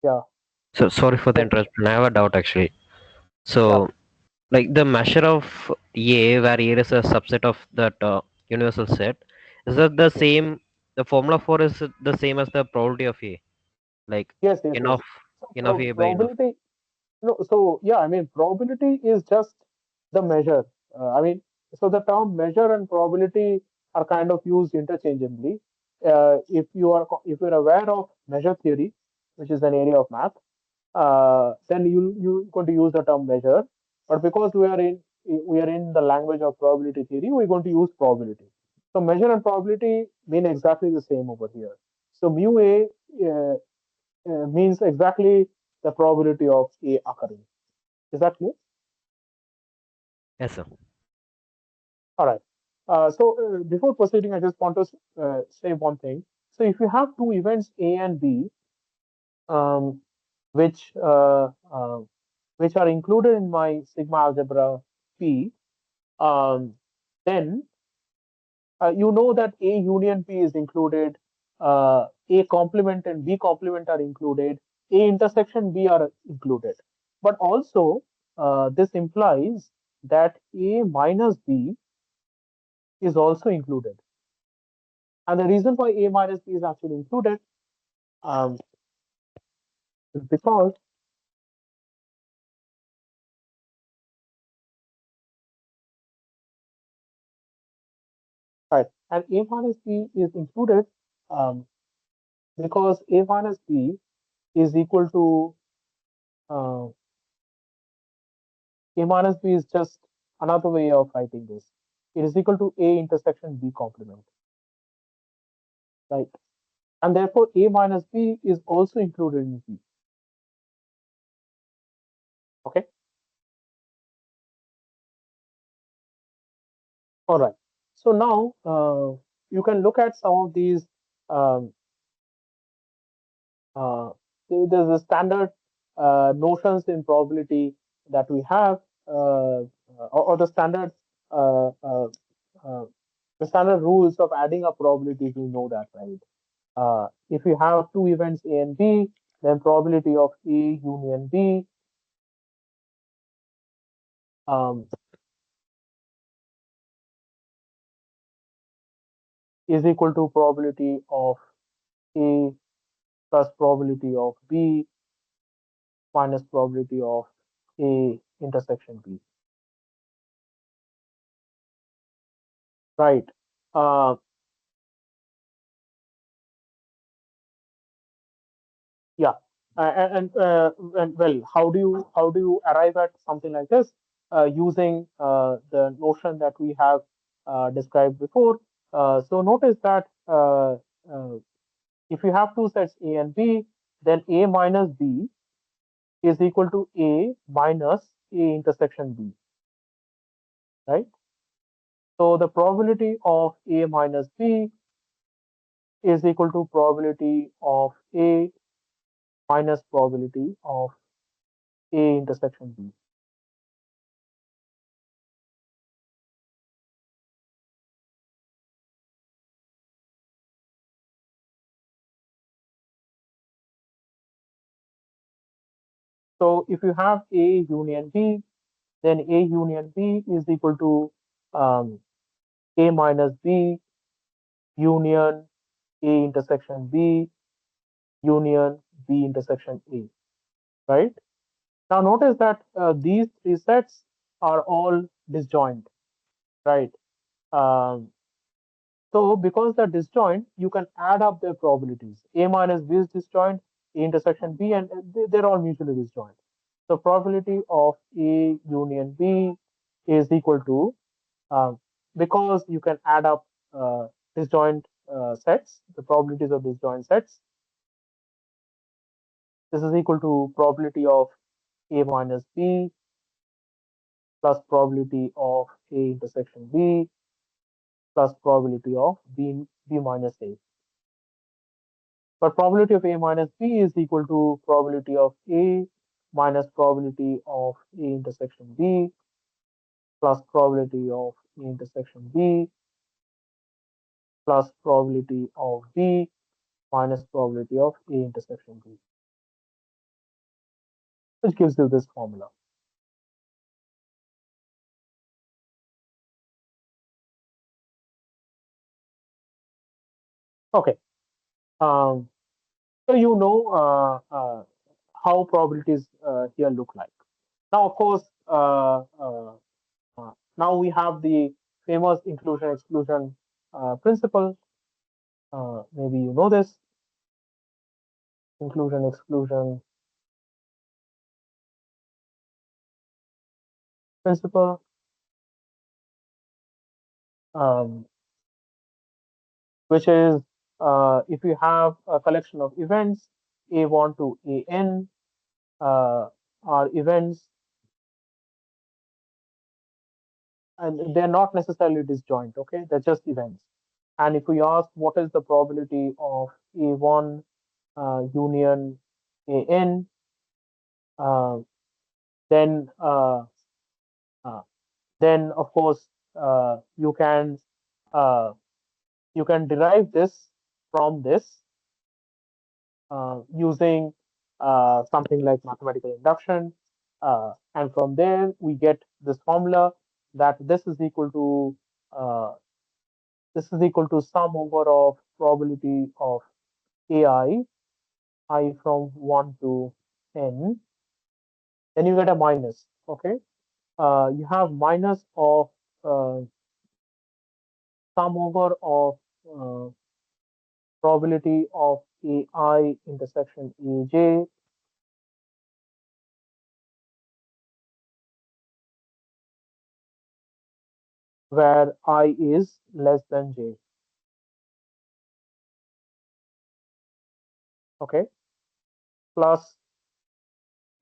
yeah, so sorry for the so, interruption. I have a doubt actually. yeah, So, like the measure of A, where A is a subset of that universal set, is that the yes, same? The formula for is the same as the probability of A, like yes, yes, n yes. of So, n of A by n of. probability. No, so yeah, I mean, probability is just the measure. I mean, so the term measure and probability are kind of used interchangeably. If you're aware of measure theory, which is an area of math, then you're going to use the term measure. But because we are in we are in the language of probability theory, we're going to use probability. So measure and probability mean exactly the same over here. So mu a means exactly the probability of a occurring. Is that clear? Yes, sir. All right. Before proceeding, I just want to say one thing. So if you have two events A and B, um, which uh, uh, which are included in my sigma algebra P, um, then you know that A union B is included, A complement and B complement are included, A intersection B are included. But also, this implies that A minus B is also included. And the reason why A minus B is actually included um, is because, right, and A minus B is included um, because A minus B is equal to uh, A minus B is just another way of writing this. It is equal to A intersection B complement, right? And therefore, A minus B is also included in B. Okay. All right. So now you can look at some of these. Um, there's a standard notions in probability that we have, or the standard uh, uh, uh, the standard rules of adding up probabilities. You know that, right? If you have two events A and B, then probability of A union B um, is equal to probability of A plus probability of B minus probability of A intersection B. Right. Uh, yeah. And well, how do you arrive at something like this using the notion that we have described before? So notice that uh, if you have two sets A and B, then A minus B is equal to A minus A intersection B, right? So the probability of A minus B is equal to probability of A minus probability of A intersection B. So if you have A union B, then A union B is equal to um, A minus B union A intersection B union B intersection A, right? Now notice that these three sets are all disjoint, right? Um, so because they're disjoint, you can add up their probabilities. A minus B is disjoint, A intersection B, and they're all mutually disjoint. So probability of A union B is equal to, um, because you can add up disjoint sets, the probabilities of disjoint sets, this is equal to probability of A minus B plus probability of A intersection B plus probability of B minus A. But probability of A minus B is equal to probability of A minus probability of A intersection B plus probability of A intersection B plus probability of B minus probability of A intersection B, which gives you this formula. Okay. Um, so you know how probabilities here look like. Now, of course, now we have the famous inclusion exclusion principle. Maybe you know this inclusion exclusion principle. um, which is if you have a collection of events A1 to AN are events, and they're not necessarily disjoint, okay? They're just events. And if we ask what is the probability of A1 union AN, uh, then uh, uh, then of course uh, you can derive this from this using something like mathematical induction, and from there we get this formula that uh, this is equal to sum over of probability of I from 1 to n. Then you get a minus. Okay, you have minus of uh, sum over of uh, probability of AI intersection AJ, where I is less than J. Okay, plus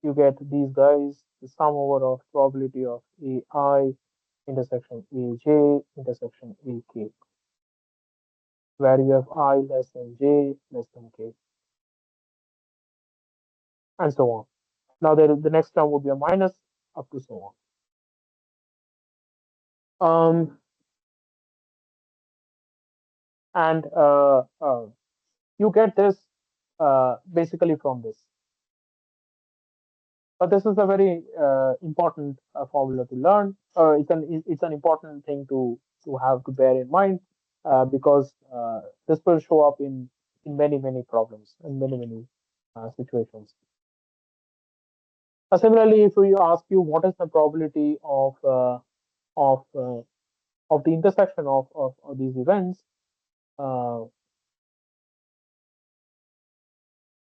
you get these guys, the sum over of probability of AI intersection AJ intersection AK, where you have I less than J less than K, and so on. Now the next term would be a minus up to so on. And you get this basically from this. But this is a very important formula to learn. It's an important thing to have to bear in mind because this will show up in many problems and many situations. Similarly, if we ask you what is the probability of of the intersection of these events, uh,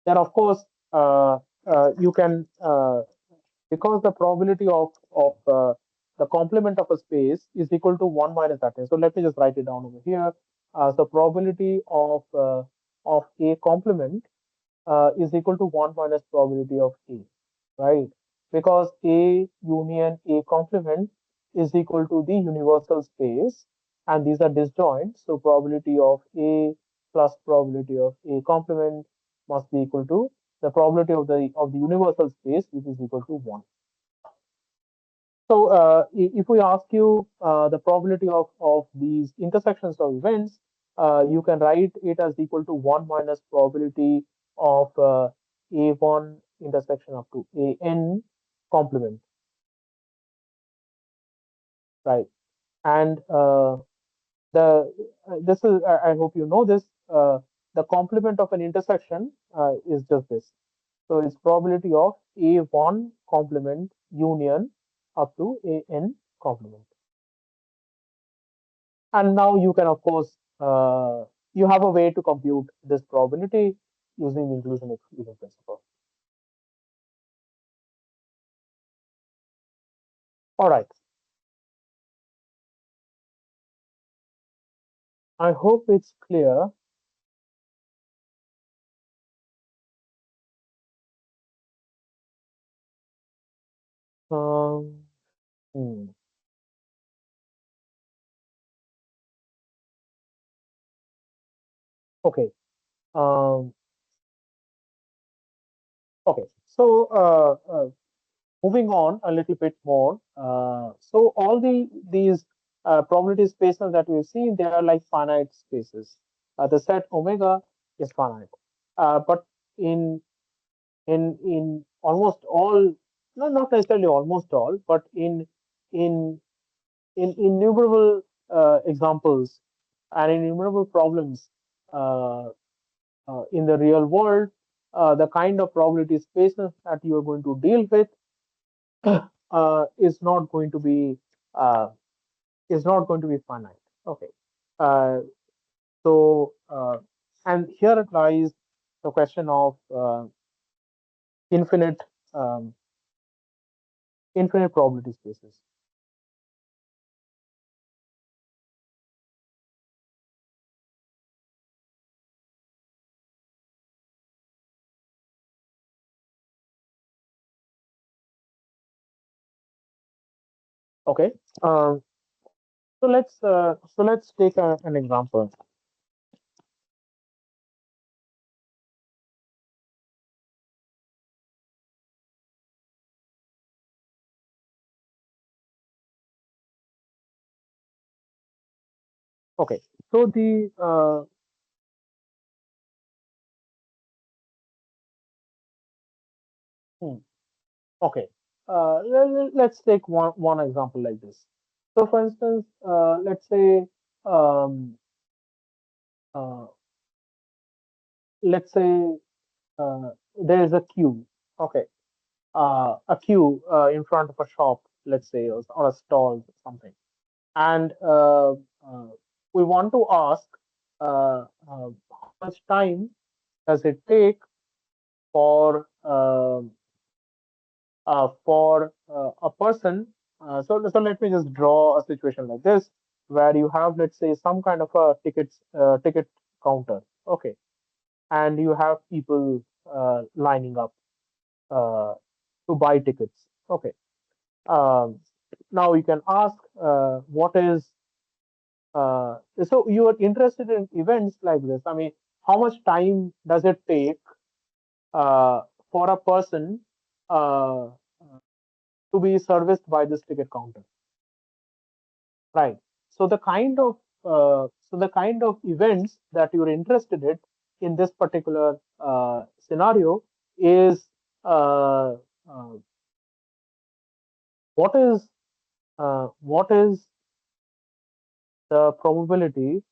then of course you can because the probability of the complement of a space is equal to 1 minus that. So let me just write it down over here. So probability of a complement is equal to 1 minus probability of A, right? Because A union A complement is equal to the universal space, and these are disjoint. So probability of A plus probability of A complement must be equal to the probability of the universal space, which is equal to 1. So if we ask you the probability of these intersections of events, you can write it as equal to 1 minus probability of A1 intersection up to AN complement, right? And the this is I hope you know this. The complement of an intersection is just this. So it's probability of A1 complement union up to AN complement. And now you can, of course, you have a way to compute this probability using the inclusion exclusion principle. All right. I hope it's clear. Um, hmm, okay. Um, okay. So moving on a little bit more. So all these probability spaces that we've seen, they are like finite spaces. The set omega is finite, but in in almost all, no, not necessarily almost all, but in in innumerable examples and innumerable problems uh, in the real world, the kind of probability spaces that you are going to deal with is not going to be uh, finite. Okay, uh, so and here it lies the question of infinite um, infinite probability spaces. Okay. Um, so let's take an example. Okay. So the hmm, okay. Let's take one example like this. So, for instance, let's say um, uh, let's say there is a queue. Okay, a queue in front of a shop, let's say, or a stall, or something, and we want to ask how much time does it take for a person. So let me just draw a situation like this, where you have, let's say, some kind of a ticket counter. Okay, and you have people lining up uh, to buy tickets. Okay. Um, Now you can ask so you are interested in events like this. I mean, how much time does it take uh, for a person uh, to be serviced by this ticket counter? Right. So the kind of events that you're interested in this particular scenario is uh, uh, what is the probability.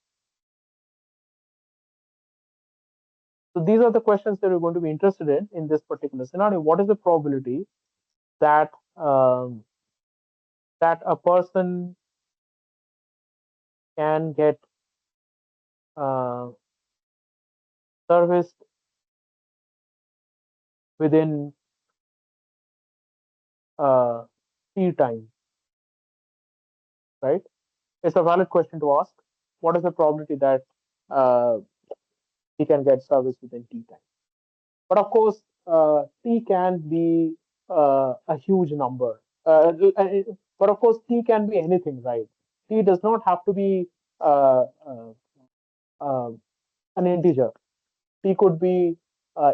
So these are the questions that you're going to be interested in this particular scenario. What is the probability that that a person can get uh, serviced within uh, T time, right? It's a valid question to ask. What is the probability that uh, he can get service within T time? But of course, T can be a huge number. But of course, T can be anything, right? T does not have to be uh, an integer. T could be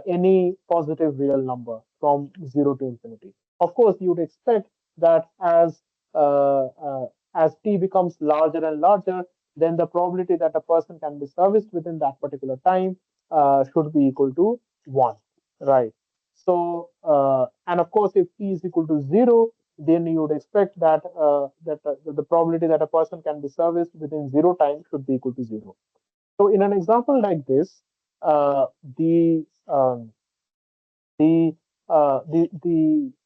any positive real number from 0 to infinity. Of course, you would expect that as t becomes larger and larger, then the probability that a person can be serviced within that particular time should be equal to 1, right? So, and of course, if t is equal to 0, then you would expect that the probability that a person can be serviced within 0 time should be equal to 0. So in an example like this, uh, the the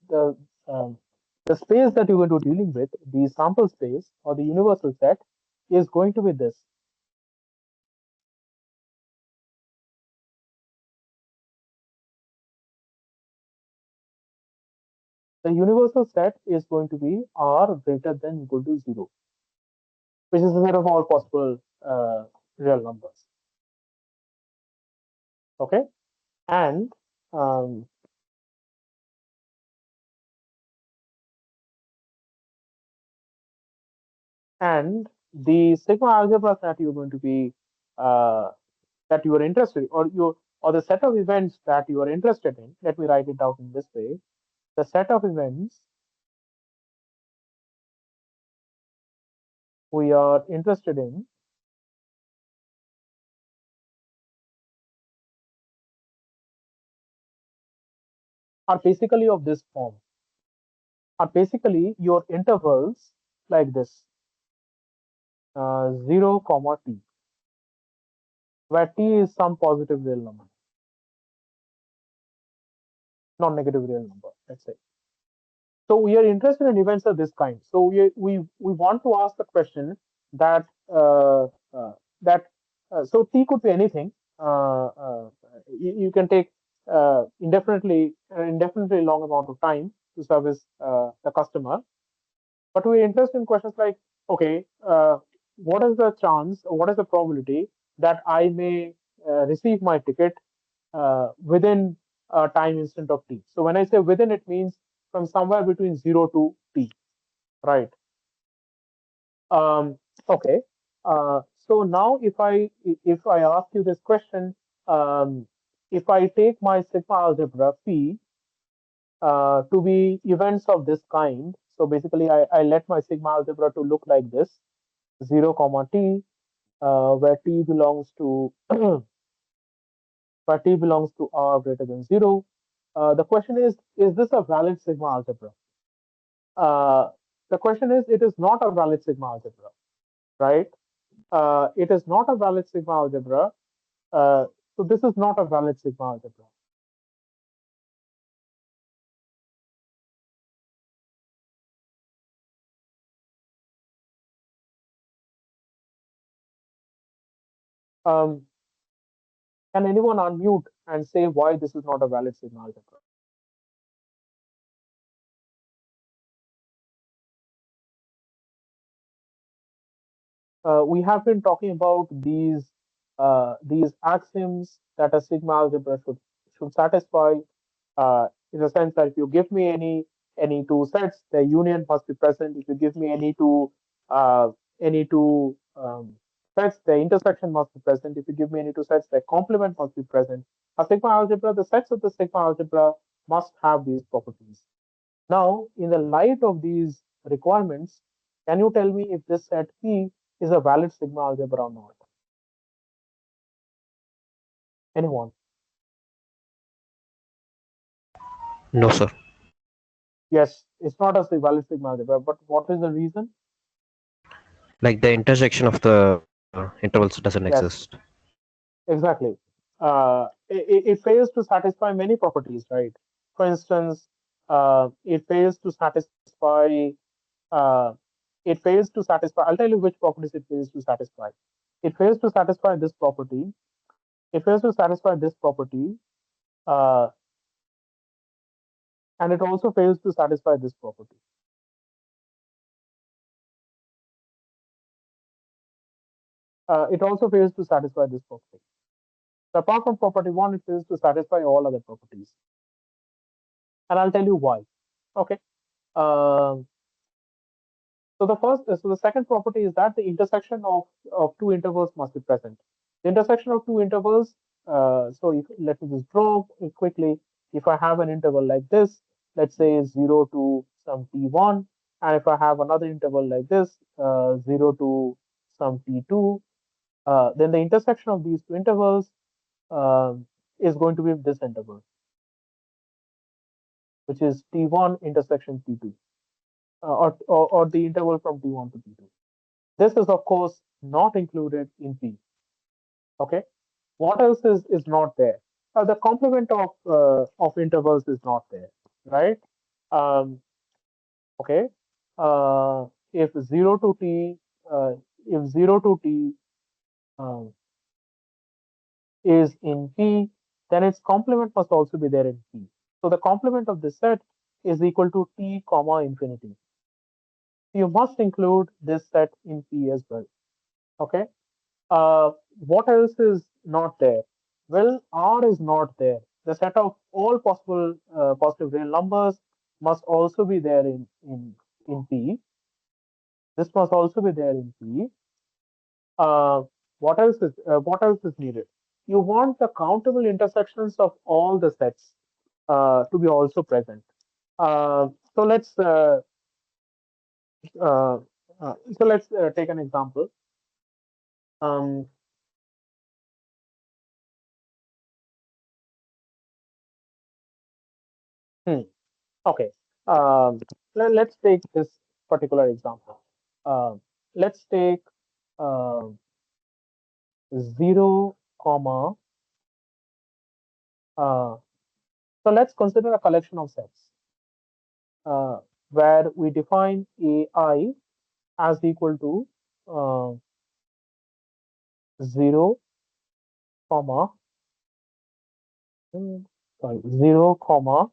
the um, the space that you're going to be dealing with, the sample space or the universal set, is going to be this. The universal set is going to be r greater than equal to 0, which is the set of all possible real numbers. Okay, and um, and the sigma algebra that you're going to be uh, that you are interested in, or the set of events that you are interested in. Let me write it out in this way. The set of events we are interested in are basically of this form, are basically your intervals like this, 0 comma t, where t is some positive real number, non-negative real number, let's say. So we are interested in events of this kind. So we want to ask the question that that so t could be anything. You can take indefinitely long amount of time to service the customer. But we're interested in questions like, okay, what is the chance, or what is the probability that I may receive my ticket within a time instant of t? So when I say within, it means from somewhere between 0 to t, right? Okay. So now if I ask you this question, um, if I take my sigma algebra P to be events of this kind, so basically I let my sigma algebra to look like this: 0 comma t, where t belongs to where t belongs to r greater than 0. The question is this a valid sigma algebra? Uh, the question is, it is not a valid sigma algebra, right? It is not a valid sigma algebra. Uh, so this is not a valid sigma algebra. Um, can anyone unmute and say why this is not a valid sigma algebra? We have been talking about these axioms that a sigma algebra should satisfy. In the sense that if you give me any two sets, the union must be present. If you give me any two sets, the intersection must be present. If you give me any two sets, the complement must be present. A sigma algebra, the sets of the sigma algebra must have these properties. Now, in the light of these requirements, can you tell me if this set P is a valid sigma algebra or not? Anyone? No, sir. Yes, it's not a valid sigma algebra, but what is the reason? Like the intersection of the intervals doesn't exist. Yes, exactly. It fails to satisfy many properties, right? For instance, it fails to satisfy. Uh, it fails to satisfy. I'll tell you which properties it fails to satisfy. It fails to satisfy this property. It fails to satisfy this property, uh, and it also fails to satisfy this property. It also fails to satisfy this property. So apart from property one, it fails to satisfy all other properties, and I'll tell you why. Okay. Um so the second property is that the intersection of two intervals must be present. The intersection of two intervals. Let me just draw it quickly. If I have an interval like this, let's say 0 to some t1, and if I have another interval like this, 0 to some t2, then the intersection of these two intervals is going to be this interval, which is t1 intersection t2, or the interval from t1 to t2. This is, of course, not included in P. Okay. What else is not there? The complement of intervals is not there, right? Um, okay. Uh, if zero to t, if zero to t um, is in P, then its complement must also be there in P. So the complement of this set is equal to t comma infinity. You must include this set in P as well. Okay. What else is not there? Well, R is not there. The set of all possible positive real numbers must also be there in P. This must also be there in P. Uh, what else is needed? You want the countable intersections of all the sets to be also present. Uh, so let's uh, uh, so let's take an example. Um, hmm, okay. Let's take this particular example. Um, let's take uh, 0, comma. Uh, so let's consider a collection of sets uh, where we define AI as equal to uh, 0, comma, hmm, sorry, 0, comma,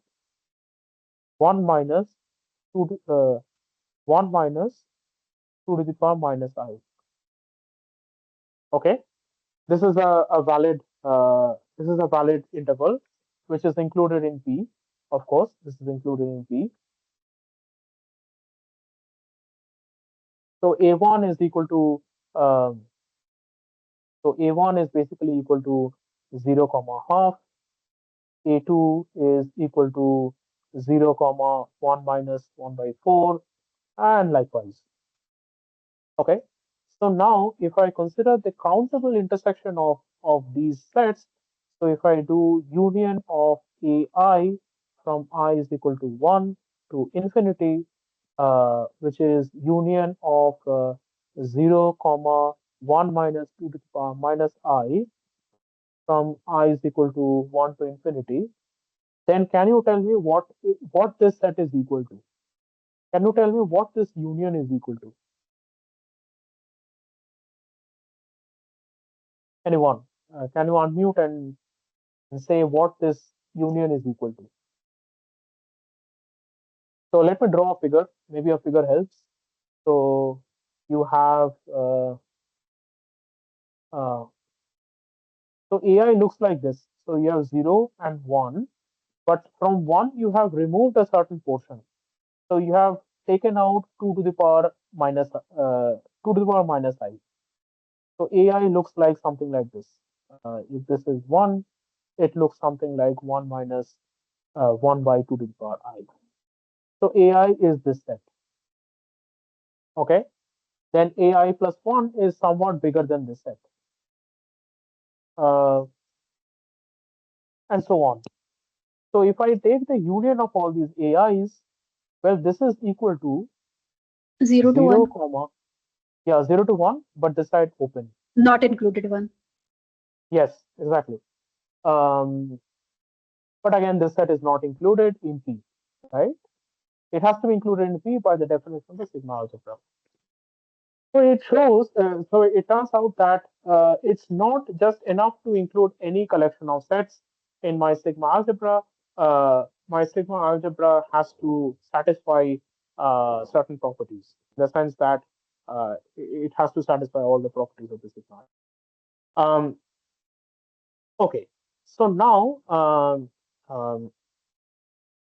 1 minus 2 1 minus 2 to the power minus I. Okay. This is a valid interval which is included in P. Of course, this is included in P. So A1 is equal to um, so A1 is basically equal to 0 comma half. A2 is equal to 0 comma 1 minus 1 by 4, and likewise. Okay. So now if I consider the countable intersection of these sets, so if I do union of AI from I is equal to 1 to infinity, which is union of 0 comma 1 minus 2 to the power minus I from I is equal to 1 to infinity, then can you tell me what this set is equal to? Can you tell me what this union is equal to? Anyone? Can you unmute and say what this union is equal to? So let me draw a figure. Maybe a figure helps. So you have uh, so AI looks like this. So you have 0 and 1, but from 1 you have removed a certain portion. So you have taken out 2 to the power minus 2 to the power minus I. So AI looks like something like this. If this is 1, it looks something like 1 minus 1 by 2 to the power I. So AI is this set. Okay. Then AI plus 1 is somewhat bigger than this set. Uh, and so on. So if I take the union of all these AIs, well, this is equal to 0 to 0 1, comma, yeah, 0 to 1, but this side open. not included one. Yes, exactly. Um, but again, this set is not included in P, right? It has to be included in P by the definition of the sigma algebra. So it shows, so it turns out that it's not just enough to include any collection of sets in my sigma algebra. My sigma algebra has to satisfy certain properties, in the sense that it has to satisfy all the properties of the sigma. Um, okay, so now,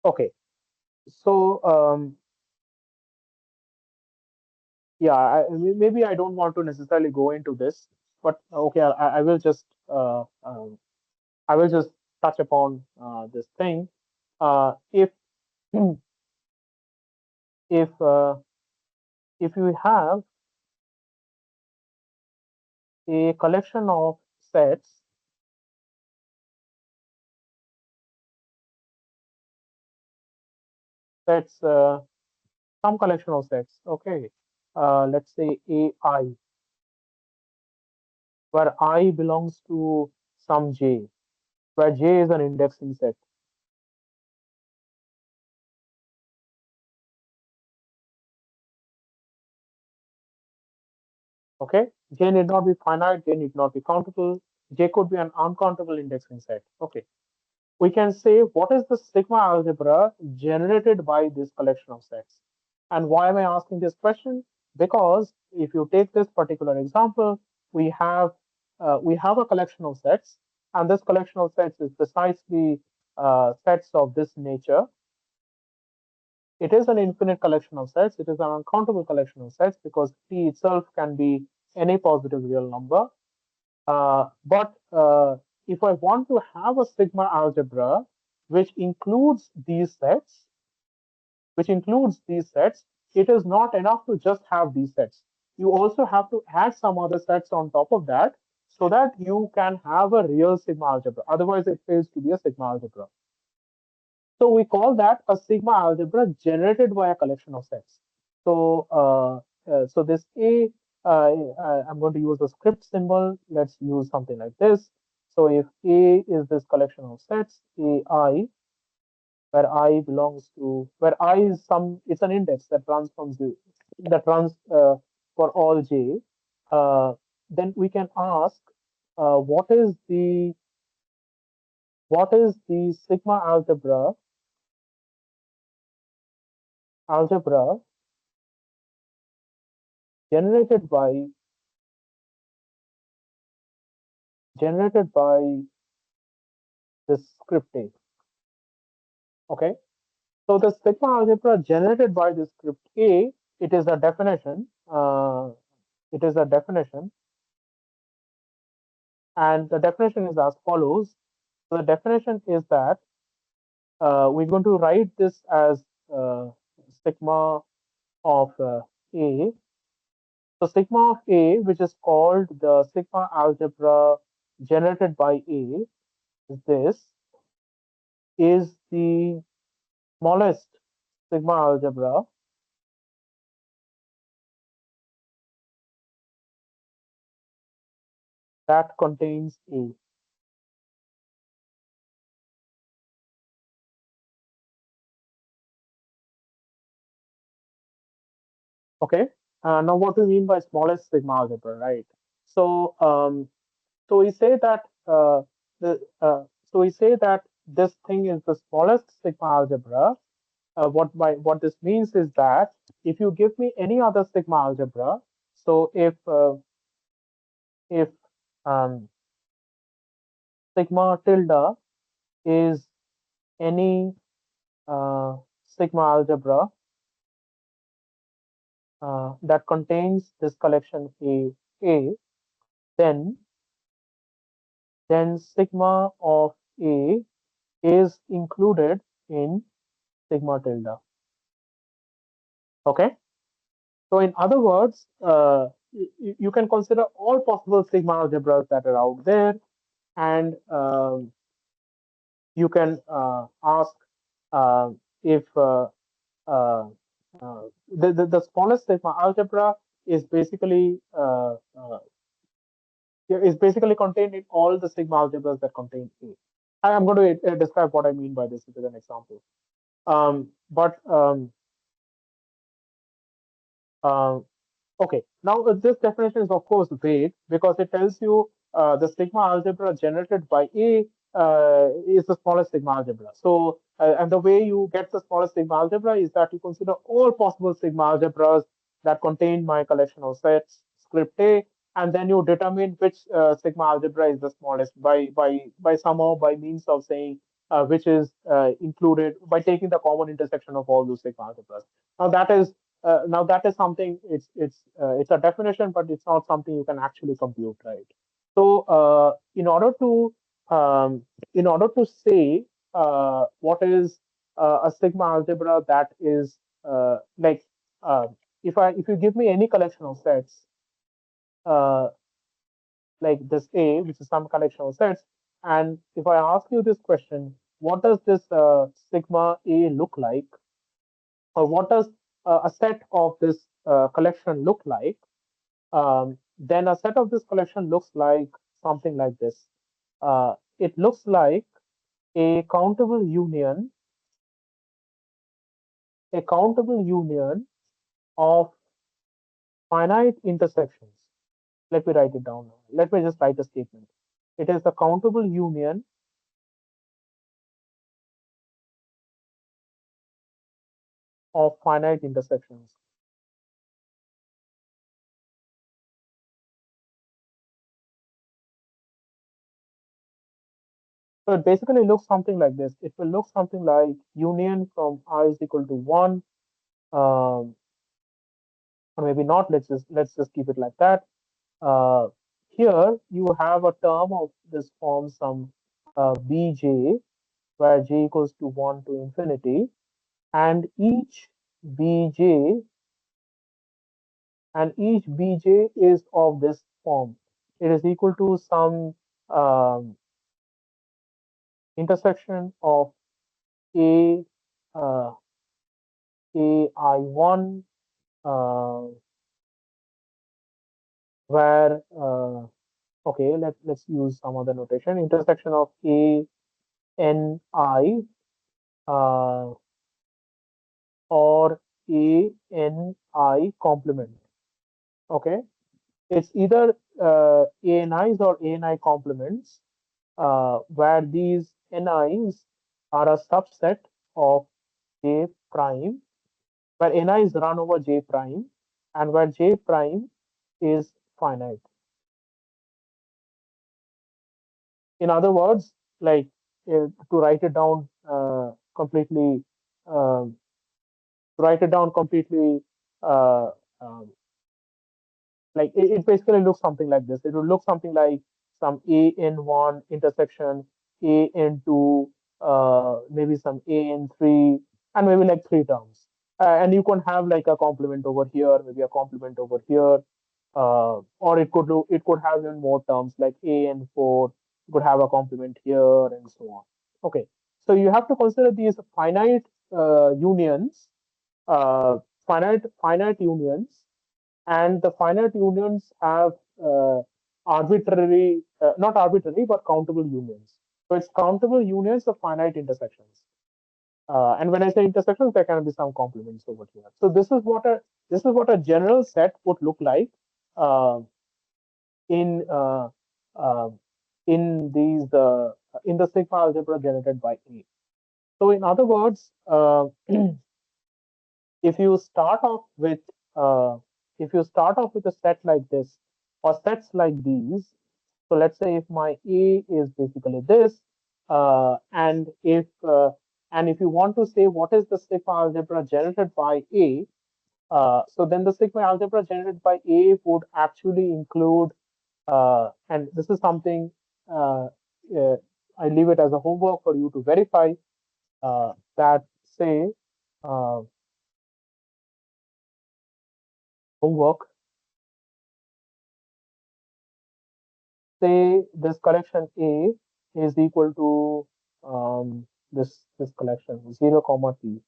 okay, so yeah, maybe I don't want to necessarily go into this, but okay, I will just I will just touch upon this thing. If if uh, if you have a collection of sets, sets some collection of sets, okay, let's say AI, where I belongs to some J, where J is an indexing set. Okay, J need not be finite, J need not be countable, J could be an uncountable indexing set. Okay, we can say what is the sigma algebra generated by this collection of sets. And why am I asking this question? Because if you take this particular example, we have a collection of sets, and this collection of sets is precisely sets of this nature. It is an infinite collection of sets. It is an uncountable collection of sets because T itself can be any positive real number. But if I want to have a sigma algebra which includes these sets, it is not enough to just have these sets. You also have to add some other sets on top of that so that you can have a real sigma algebra. Otherwise, it fails to be a sigma algebra. So we call that a sigma algebra generated by a collection of sets. So so this A, I'm going to use a script symbol. Let's use something like this. So if A is this collection of sets, AI, where I belongs to, where I is it's an index that runs from zero, that runs for all J, then we can ask uh, what is the what is the sigma algebra generated by generated by this script A. Okay, so the sigma algebra generated by this script A it is a definition. It is a definition, and the definition is as follows. So the definition is that we're going to write this as sigma of A. So sigma of A, which is called the sigma algebra generated by A, this is the smallest sigma algebra that contains A. Okay. Now, what do we mean by smallest sigma algebra, right? So, so we say that the so we say that this thing is the smallest sigma algebra. What this means is that if you give me any other sigma algebra, so if um, sigma tilde is any sigma algebra that contains this collection A, then sigma of A is included in sigma tilde. Okay. So in other words, you can consider all possible sigma algebras that are out there, and you can ask if the smallest sigma algebra is basically contained in all the sigma algebras that contain A. I'm going to describe what I mean by this with an example. But uh, Okay, now this definition is of course vague because it tells you the sigma algebra generated by A is the smallest sigma algebra. So, and the way you get the smallest sigma algebra is that you consider all possible sigma algebras that contain my collection of sets, script A, and then you determine which sigma algebra is the smallest by somehow by means of saying which is included by taking the common intersection of all those sigma algebras. Now that is something it's a definition, but it's not something you can actually compute, right? So in order to say what is a sigma algebra that is like if you give me any collection of sets uh, like this A, which is some collection of sets, and if I ask you this question, what does this sigma A look like, or what does a set of this collection look like? Then a set of this collection looks like something like this. It looks like a countable union of finite intersections. Let me write it down now. Let me just write a statement. It is the countable union of finite intersections. So it basically looks something like this. It will look something like union from I is equal to 1, um, or maybe not. Let's just keep it like that. Uh, Here you have a term of this form, some bj, where j equals to 1 to infinity, and bj each bj is of this form. It is equal to some um, intersection of a uh, ai1 uh, where okay, let's use some other notation, intersection of a n I uh, or ANI complement. Okay, it's either ANIs or ANI complements, where these NIs are a subset of J prime, where NIs run over J prime, and where J prime is finite. In other words, like to write it down completely, um, to write it down completely uh, um, like it basically looks something like this. It would look something like some a in one intersection, a in two, maybe some a in three, and maybe like three terms. And you can have like a complement over here, maybe a complement over here, or it could have even more terms like a in four. You could have a complement here and so on. Okay, so you have to consider these finite unions, uh, finite unions, and the finite unions have not arbitrary, but countable unions. So it's countable unions of finite intersections. And when I say intersections, there can be some complements over here. So this is what a general set would look like uh, in uh, uh, in these in the sigma algebra generated by A. So in other words, if you start off with uh, if you start off with a set like this or sets like these, so let's say if my A is basically this, and if you want to say what is the sigma algebra generated by A, so then the sigma algebra generated by A would actually include, and this is something uh, I leave it as a homework for you to verify, that say uh, homework, say this collection A is equal to this collection 0 comma t.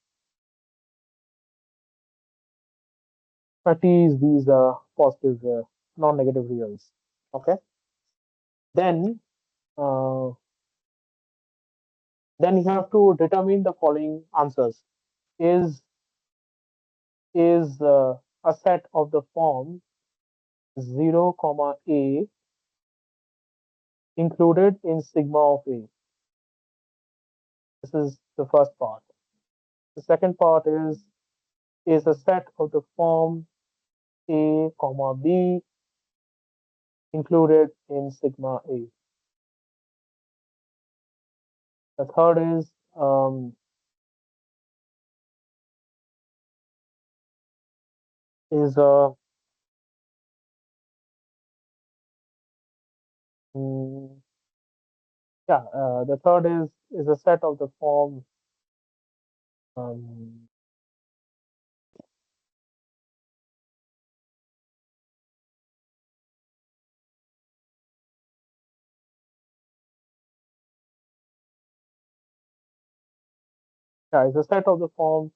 T is these positive non-negative reals. Okay, then uh, then you have to determine the following answers. Is a set of the form 0 comma a included in sigma of a? This is the first part. The second part is a set of the form a comma b included in sigma a. The third is a mm, yeah. The third is a set of the form um, yeah, is a set of the form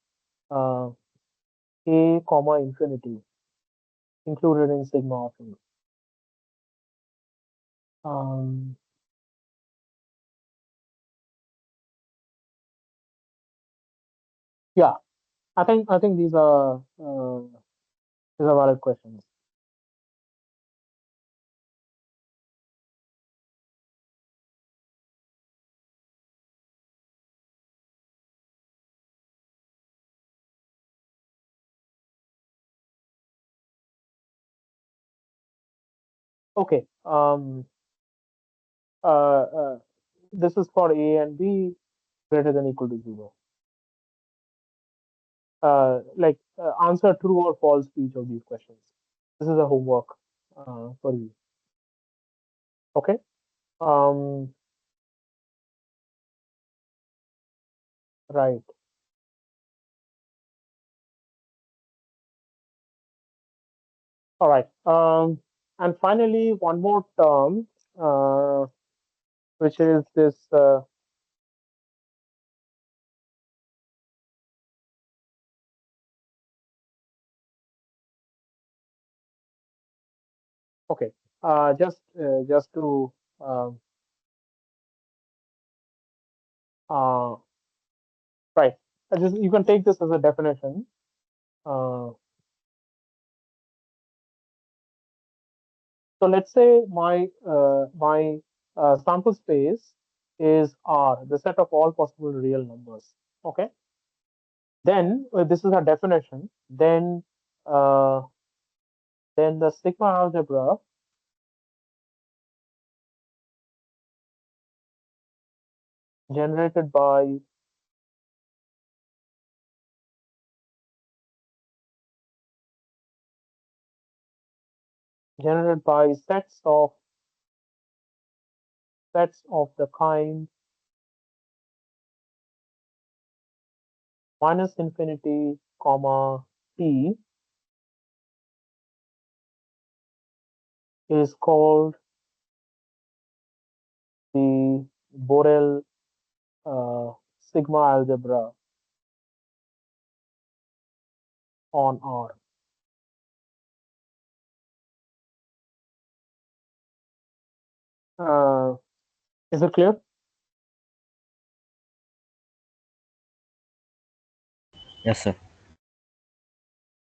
uh, a comma infinity included in sigma of a. Yeah, I think these are valid questions. Okay. Uh, uh, this is for A and B greater than equal to 0. Answer true or false to each of these questions. This is a homework for you. Okay. Um, right. All right. And finally, one more term, which is this. Okay. Just to um, uh, right. You can take this as a definition. Uh, So let's say my sample space is R, the set of all possible real numbers. Okay. Then this is a definition. Uh, then the sigma algebra generated by generated by sets of the kind minus infinity comma t is called the Borel sigma algebra on R. Is it clear? Yes, sir.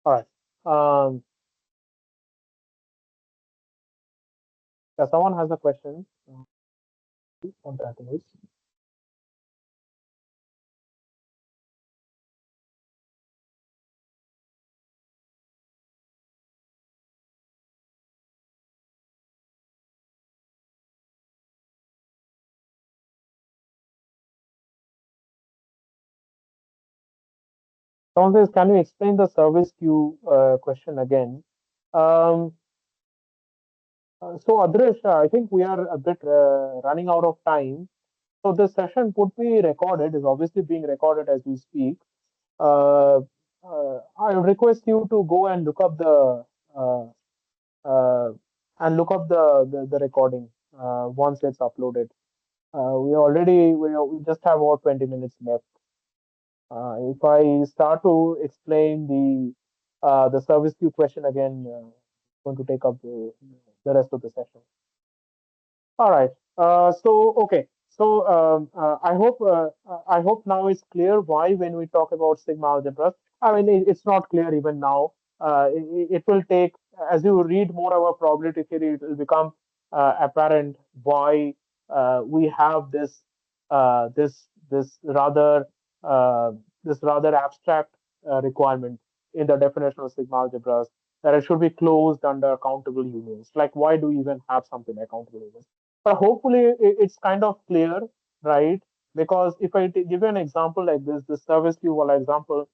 All right. If someone has a question on that is. Someone says, can you explain the service queue question again? Um, so, Adrish, I think we are a bit running out of time. So, this session would be recorded, is obviously being recorded as we speak. Uh, I request you to go and look up uh, uh, the recording once it's uploaded. We just have about 20 minutes left. If I start to explain the service queue question again, going to take up the rest of the session. All right. Okay. So I hope now it's clear why when we talk about sigma algebras, I mean it's not clear even now. It will take as you read more about probability theory, it will become apparent why we have uh, this this rather uh, this rather abstract requirement in the definition of sigma algebras that it should be closed under countable unions. Like why do we even have something like countable unions? But hopefully it's kind of clear, right? Because if I give you an example like this, the service queue wala example,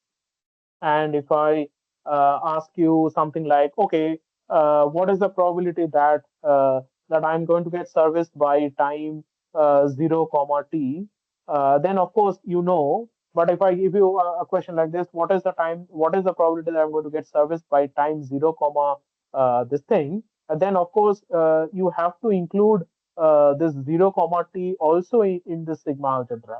and if I ask you something like, okay, what is the probability that I'm going to get serviced by time 0 comma t, then of course you know. But if I give you a question like this, what is the probability that I'm going to get serviced by time 0 comma this thing, and then of course you have to include this 0 comma t also in the sigma algebra,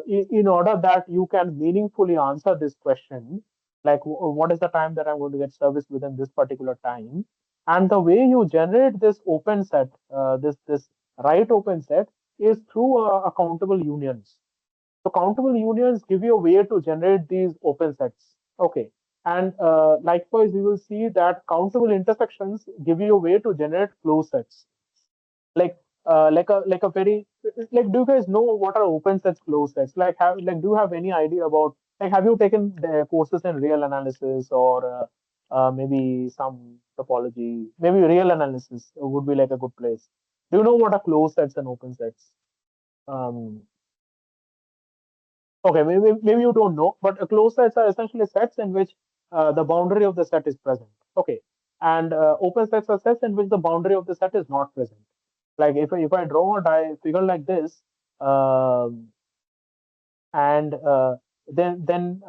in order that you can meaningfully answer this question, like what is the time that I'm going to get service within this particular time. And the way you generate this open set, this right open set, is through countable unions. So countable unions give you a way to generate these open sets. Okay. And likewise, you will see that countable intersections give you a way to generate closed sets. Like like a very like, do you guys know what are open sets, closed sets? Like do you have any idea about, like, have you taken the courses in real analysis or maybe some topology? Maybe real analysis would be like a good place. Do you know what are closed sets and open sets? um okay, maybe you don't know, but closed sets are essentially sets in which the boundary of the set is present. Okay. And open sets are sets in which the boundary of the set is not present. Like if I draw a figure like this, um, and then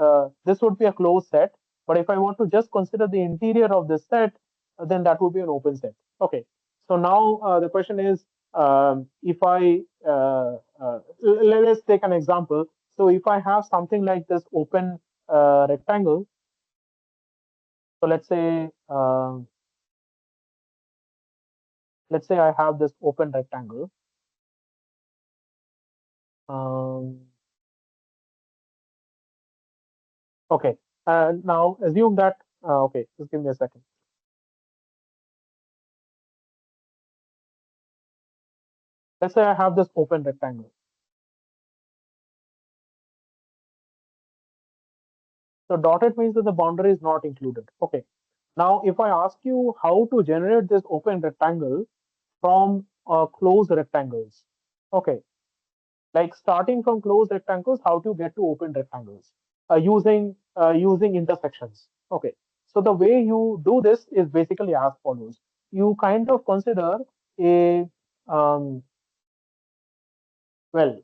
this would be a closed set. But if I want to just consider the interior of this set, then that would be an open set. Okay. So now the question is, if I let's take an example. So if I have something like this open rectangle, so let's say I have this open rectangle. Um, okay. Now assume that. Okay, just give me a second. Let's say I have this open rectangle. So dotted means that the boundary is not included. Okay. Now, if I ask you how to generate this open rectangle from closed rectangles, okay, like starting from closed rectangles, how to get to open rectangles using intersections. Okay. So the way you do this is basically as follows. you kind of consider a um, well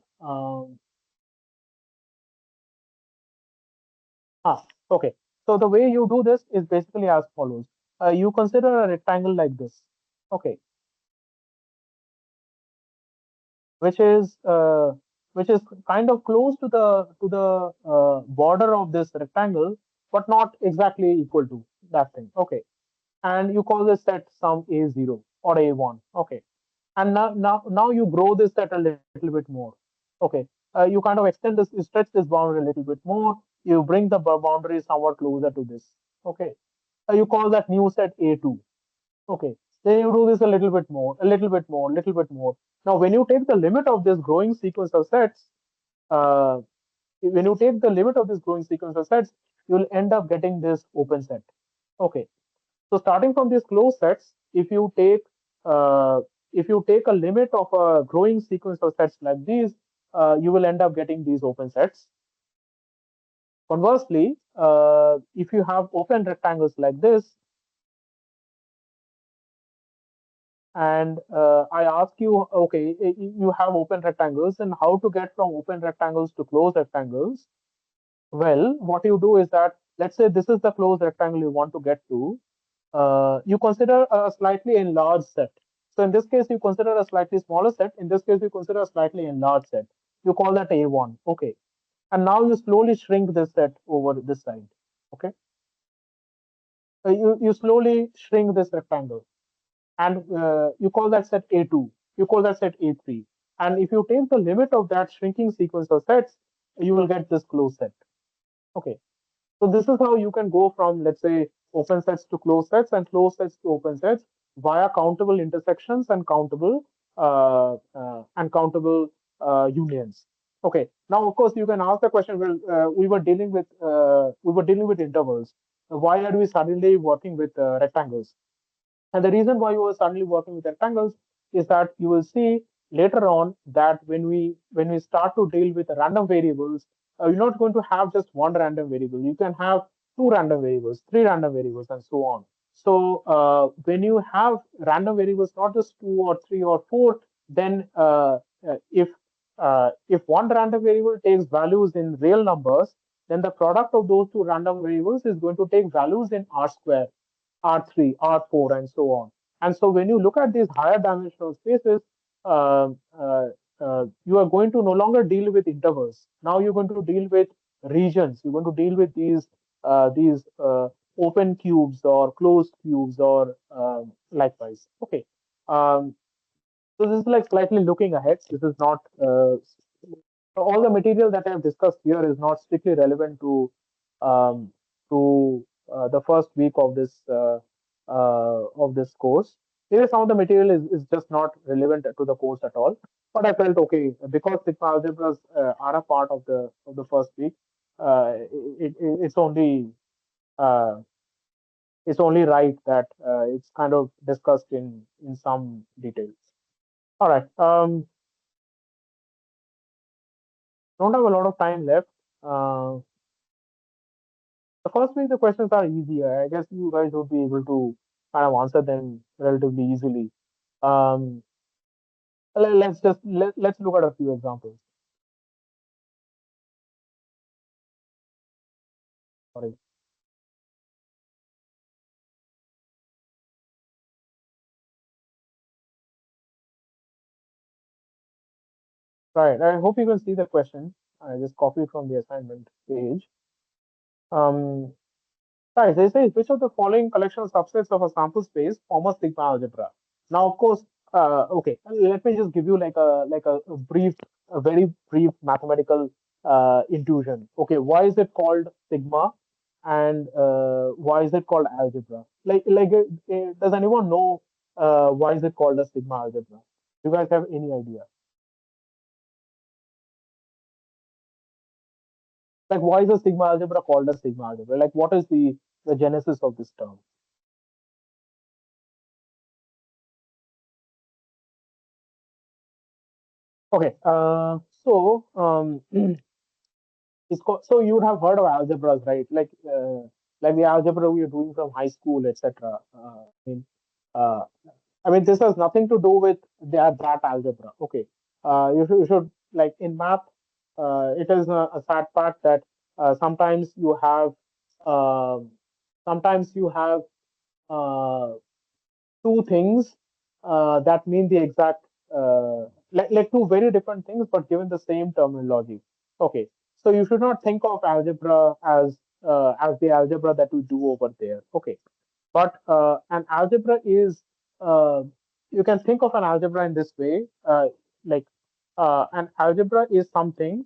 ah okay. So the way you do this is basically as follows. You consider a rectangle like this. Okay, which is uh, which is kind of close to the border of this rectangle, but not exactly equal to that thing. Okay, and you call this set sum a0 or a1. Okay, and now you grow this set a little bit more. Okay, you kind of extend this, you stretch this boundary a little bit more. You bring the boundary somewhat closer to this. Okay, you call that new set a2. Okay, then you do this a little bit more, a little bit more, little bit more. Now, when you take the limit of this growing sequence of sets, uh, when you take the limit of this growing sequence of sets, you'll end up getting this open set. Okay, so starting from these closed sets, uh, if you take a limit of a growing sequence of sets like these, you will end up getting these open sets. Conversely, if you have open rectangles like this, and I ask you, okay, you have open rectangles, and how to get from open rectangles to closed rectangles? Well, what you do is that, let's say this is the closed rectangle you want to get to. You consider a slightly enlarged set. So in this case, you consider a slightly smaller set. In this case, you consider a slightly enlarged set. You call that A1. Okay. And now you slowly shrink this set over this side. Okay. You slowly shrink this rectangle, and you call that set A2. You call that set A3. And if you take the limit of that shrinking sequence of sets, you will get this closed set. Okay. So this is how you can go from, let's say, open sets to closed sets and closed sets to open sets via countable intersections and countable unions. Okay. Now, of course, you can ask the question. Well, we were dealing with intervals. Why are we suddenly working with rectangles? And the reason why you are suddenly working with rectangles is that you will see later on that when we start to deal with random variables, you're not going to have just one random variable. You can have two random variables, three random variables, and so on. So when you have random variables, not just two or three or four, then if one random variable takes values in real numbers, then the product of those two random variables is going to take values in R square, R3, R4, and so on. And so when you look at these higher dimensional spaces, uh, you are going to no longer deal with intervals. Now you're going to deal with regions. You're going to deal with these open cubes or closed cubes or likewise. Okay. Um, so this is like slightly looking ahead. This is not all the material that I have discussed here is not strictly relevant um, to the first week of this course. Maybe some of the material is just not relevant to the course at all. But I felt okay because sigma algebras are a part of the first week. It's uh, it's only right that it's kind of discussed in some details. All right. Don't have a lot of time left. Uh, The first week, the questions are easier. I guess you guys would be able to kind of answer them relatively easily. Um, let's look at a few examples. Sorry. Right. I hope you can see the question. I just copied from the assignment page. Um, right. They say which of the following collection of subsets of a sample space form a sigma algebra. Now, of course, okay. Let me just give you a brief, a very brief mathematical intuition. Okay, why is it called sigma, and why is it called algebra? Does anyone know why is it called a sigma algebra? Do you guys have any idea? Like, why is a sigma algebra called a sigma algebra? Like, what is the genesis of this term? Okay, it's called, so you would have heard of algebras, right? Like the algebra we are doing from high school, etc. Uh, I mean, this has nothing to do with that algebra. Okay, you should like in math. It is a sad fact that sometimes you have um sometimes you have uh, two things that mean the exact like two very different things but given the same terminology. Okay, so you should not think of algebra as the algebra that we do over there. Okay, but an algebra is uh, you can think of an algebra in this way, like an algebra is something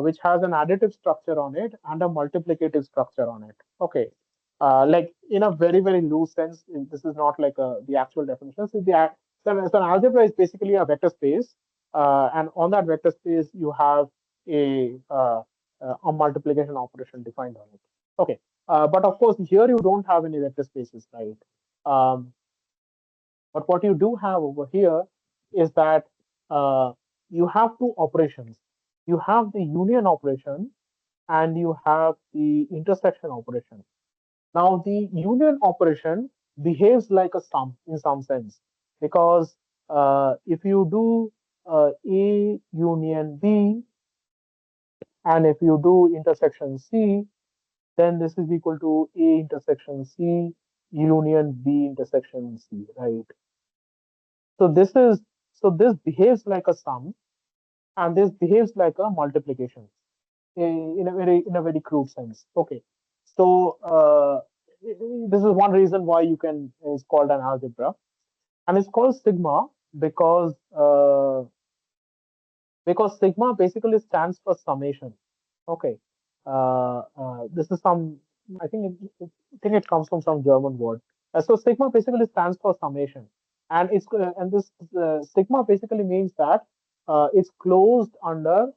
which has an additive structure on it and a multiplicative structure on it. Okay, like in a very loose sense, this is not like the actual definition. So an algebra is basically a vector space, and on that vector space you have a multiplication operation defined on it. Okay, but of course, here you don't have any vector spaces, right? Um, but what you do have over here is that uh, you have two operations. You have the union operation and you have the intersection operation. Now, the union operation behaves like a sum in some sense because if you do A union B and if you do intersection C, then this is equal to A intersection C union B intersection C, right? So this behaves like a sum and this behaves like a multiplication in a very crude sense. Okay, so this is one reason why you can it's called an algebra, and it's called sigma because sigma basically stands for summation. Okay, this is some I think it comes from some German word. So sigma basically stands for summation, and this sigma basically means that it's closed under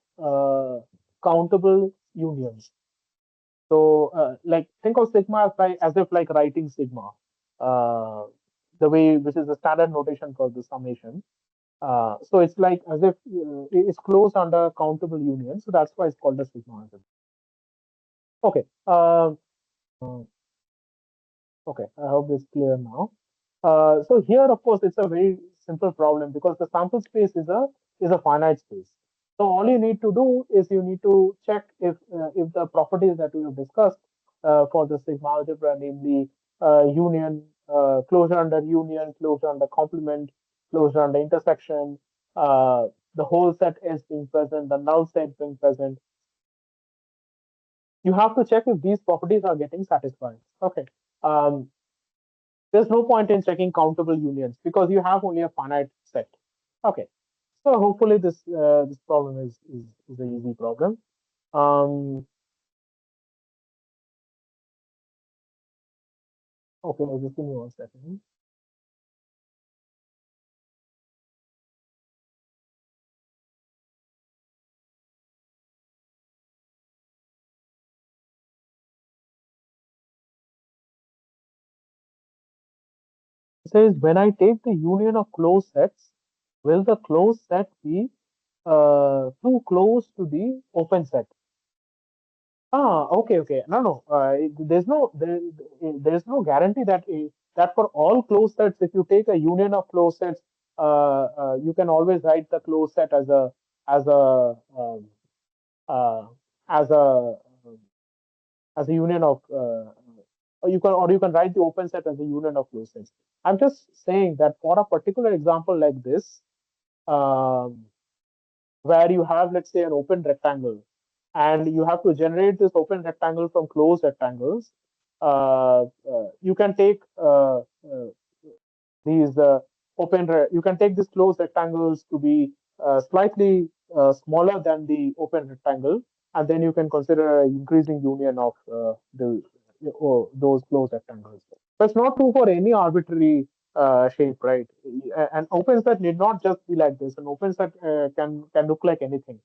countable unions. So like think of sigma as if like writing sigma, uh, the way which is the standard notation for the summation. So it's like as if it's closed under countable union. So that's why it's called a sigma algebra. Okay. Okay. I hope it's clear now. So here, of course, it's a very simple problem because the sample space is a finite space. So all you need to do is you need to check if the properties that we have discussed for the sigma algebra, namely union, closure under union, closure under complement, closure under intersection, uh, the whole set is being present, the null set being present. You have to check if these properties are getting satisfied. Okay. Um, there's no point in checking countable unions because you have only a finite set. Okay, so hopefully this problem is an easy problem. Um, okay, just give me 1 second. It says when I take the union of closed sets, will the closed set be too close to the open set? Okay. No. There's no guarantee that for all closed sets, if you take a union of closed sets, you can always write the closed set as a uh, as a as a union of or you can write the open set as a union of closed sets. I'm just saying that for a particular example like this, um, where you have, let's say, an open rectangle, and you have to generate this open rectangle from closed rectangles. You can take these you can take these closed rectangles to be slightly smaller than the open rectangle, and then you can consider an increasing union of those closed rectangles. So it's not true for any arbitrary shape, right? An open set need not just be like this. An open set can look like anything.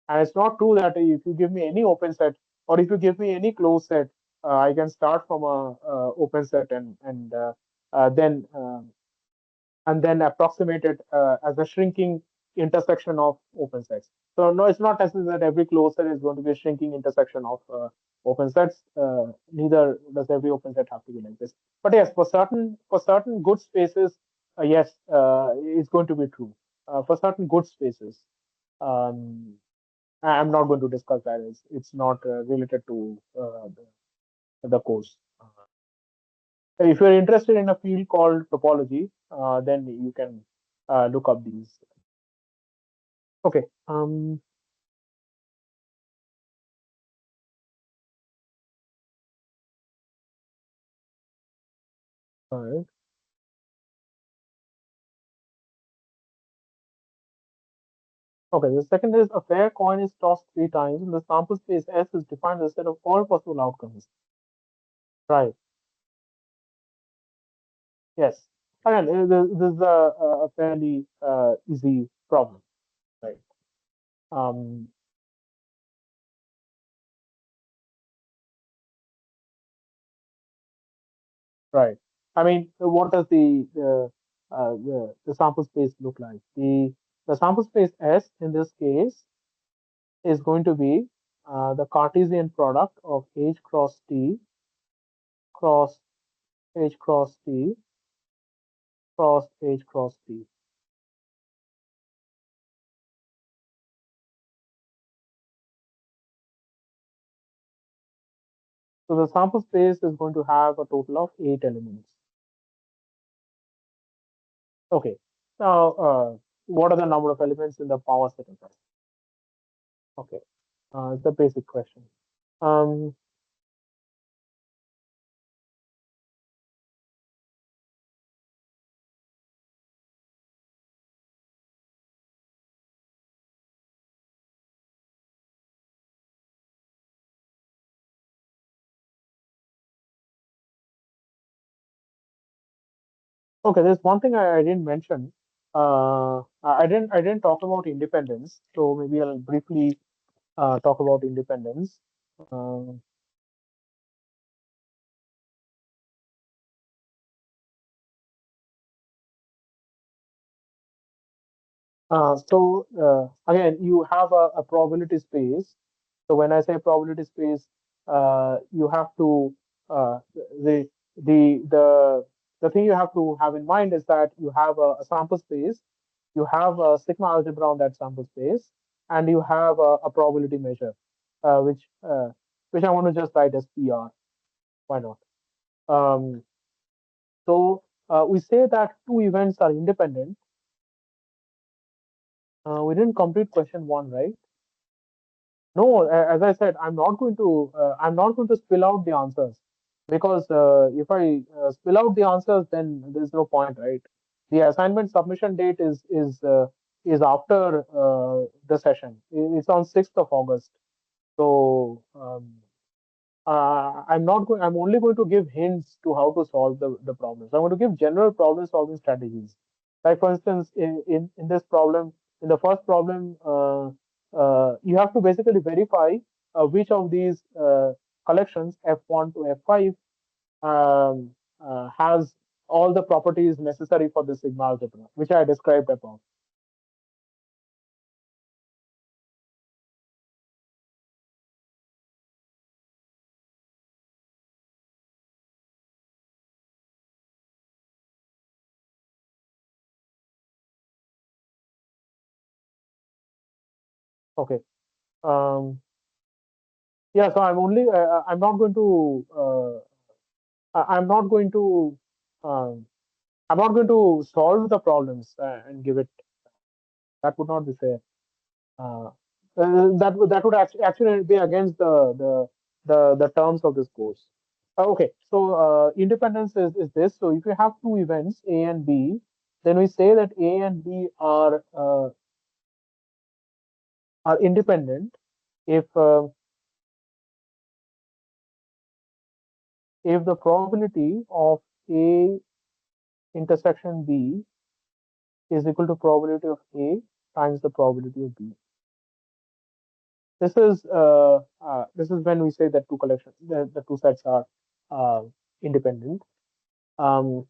And it's not true that if you give me any open set or if you give me any closed set, I can start from a open set uh, then uh, and then approximate it as a shrinking intersection of open sets. So no, it's not necessary that every closed set is going to be a shrinking intersection of open sets. Neither does every open set have to be like this. But yes, for certain good spaces, yes, it's going to be true. For certain good spaces, um, I'm not going to discuss that. It's not related to the course. If you're interested in a field called topology, then you can look up these. Okay. All right. Okay. The second is a fair coin is tossed three times, and the sample space S is defined as a set of all possible outcomes. Right. Yes. Again, this is a fairly easy problem. Right. Um, right. I mean, what does the sample space look like? The sample space S in this case is going to be the Cartesian product of H cross T cross H cross T cross H cross T. So the sample space is going to have a total of 8 elements. Okay. Now, what are the number of elements in the power set of S? Okay. It's a basic question. Um, okay. There's one thing I didn't mention. I didn't talk about independence. So maybe I'll briefly talk about independence. Uh, again, you have a probability space. So when I say probability space, you have to the the the the thing you have to have in mind is that you have a sample space, you have a sigma algebra on that sample space, and you have a probability measure, which I want to just write as PR. Why not? Um, we say that two events are independent. We didn't complete question one, right? No, as I said, I'm not going to spill out the answers because if I spill out the answers, then there's no point, right? The assignment submission date is after the session. It's on 6th of August. So I'm not going. I'm only going to give hints to how to solve the problems. I'm going to give general problem solving strategies. Like for instance, in this problem, in the first problem, you have to basically verify which of these collections F1 to F5 has all the properties necessary for the sigma algebra, which I described above. Okay. Um, yeah. So I'm only. I'm not going to. I'm not going to. Um, I'm not going to solve the problems and give it. That would not be fair. Uh, that would actually be against the terms of this course. Okay, so independence is this. So if you have two events A and B, then we say that A and B are independent if the probability of A intersection B is equal to probability of A times the probability of B. This is when we say that two collections, the two sets are uh, independent. Um,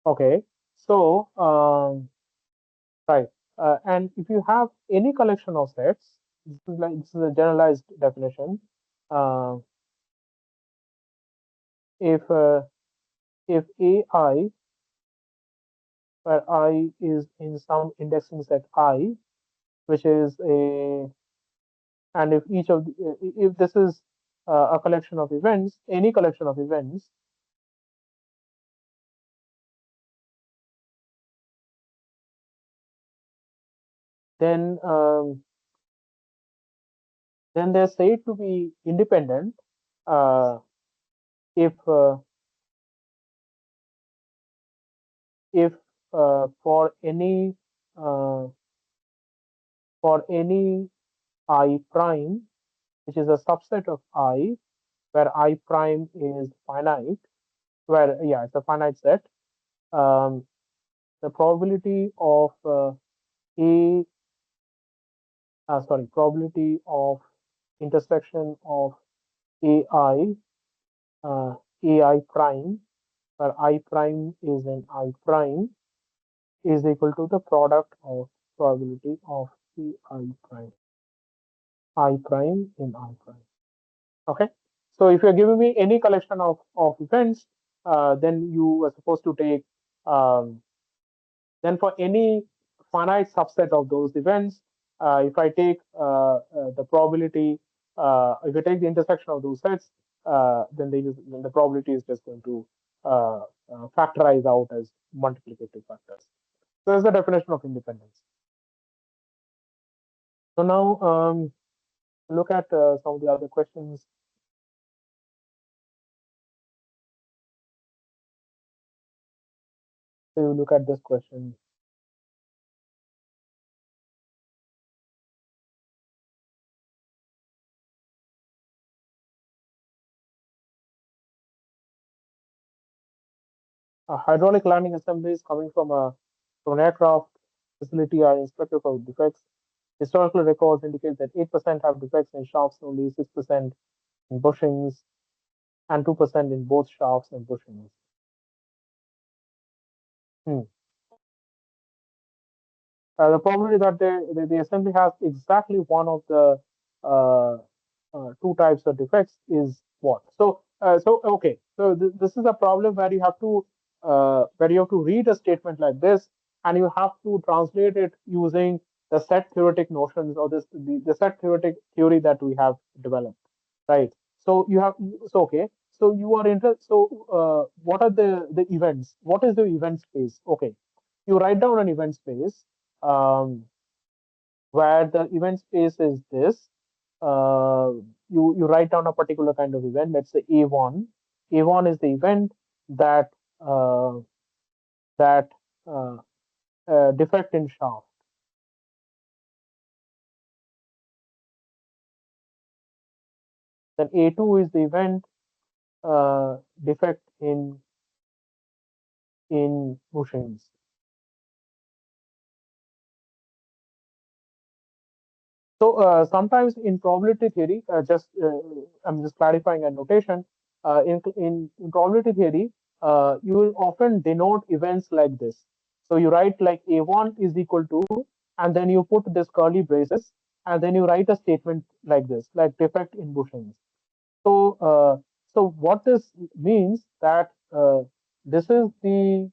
Okay, so right, and if you have any collection of sets, this is a generalized definition. Uh, if if AI, where I is in some indexing set I, which is a, and if each of if this is a collection of events, any collection of events, then then they're said to be independent uh, if if uh, for any I prime, which is a subset of I, where I prime is finite, where yeah, it's a finite set. Um, the probability of a probability of intersection of AI AI prime, where I prime is an I prime, is equal to the product of probability of I prime in I prime. Okay, so if you're giving me any collection of events, then you are supposed to take then for any finite subset of those events, if I take the probability, if I take the intersection of those sets, then the probability is just going to factorize out as multiplicative factors. So that's the definition of independence. So now look at some of the other questions. So you look at this question. Hydraulic landing assemblies coming from an aircraft facility are inspected for defects. Historical records indicate that 8% have defects in shafts, only 6% in bushings, and 2% in both shafts and bushings. Hmm. The probability that the assembly has exactly one of the uh, two types of defects is what? So okay. So this is a problem where you have to read a statement like this, and you have to translate it using the set theoretic notions or the set theoretic theory that we have developed, right? So you have so okay. So you are interested. So what are the events? What is the event space? Okay, you write down an event space um, where the event space is this. You write down a particular kind of event. Let's say A1. A1 is the event that uh, that uh, defect in shaft. Then A2 is the event defect in bushings. So sometimes in probability theory, I'm just clarifying a notation. In probability theory, you will often denote events like this. So you write like A1 is equal to, and then you put this curly braces, and then you write a statement like this, like defect in bushings. So so what this means that this is the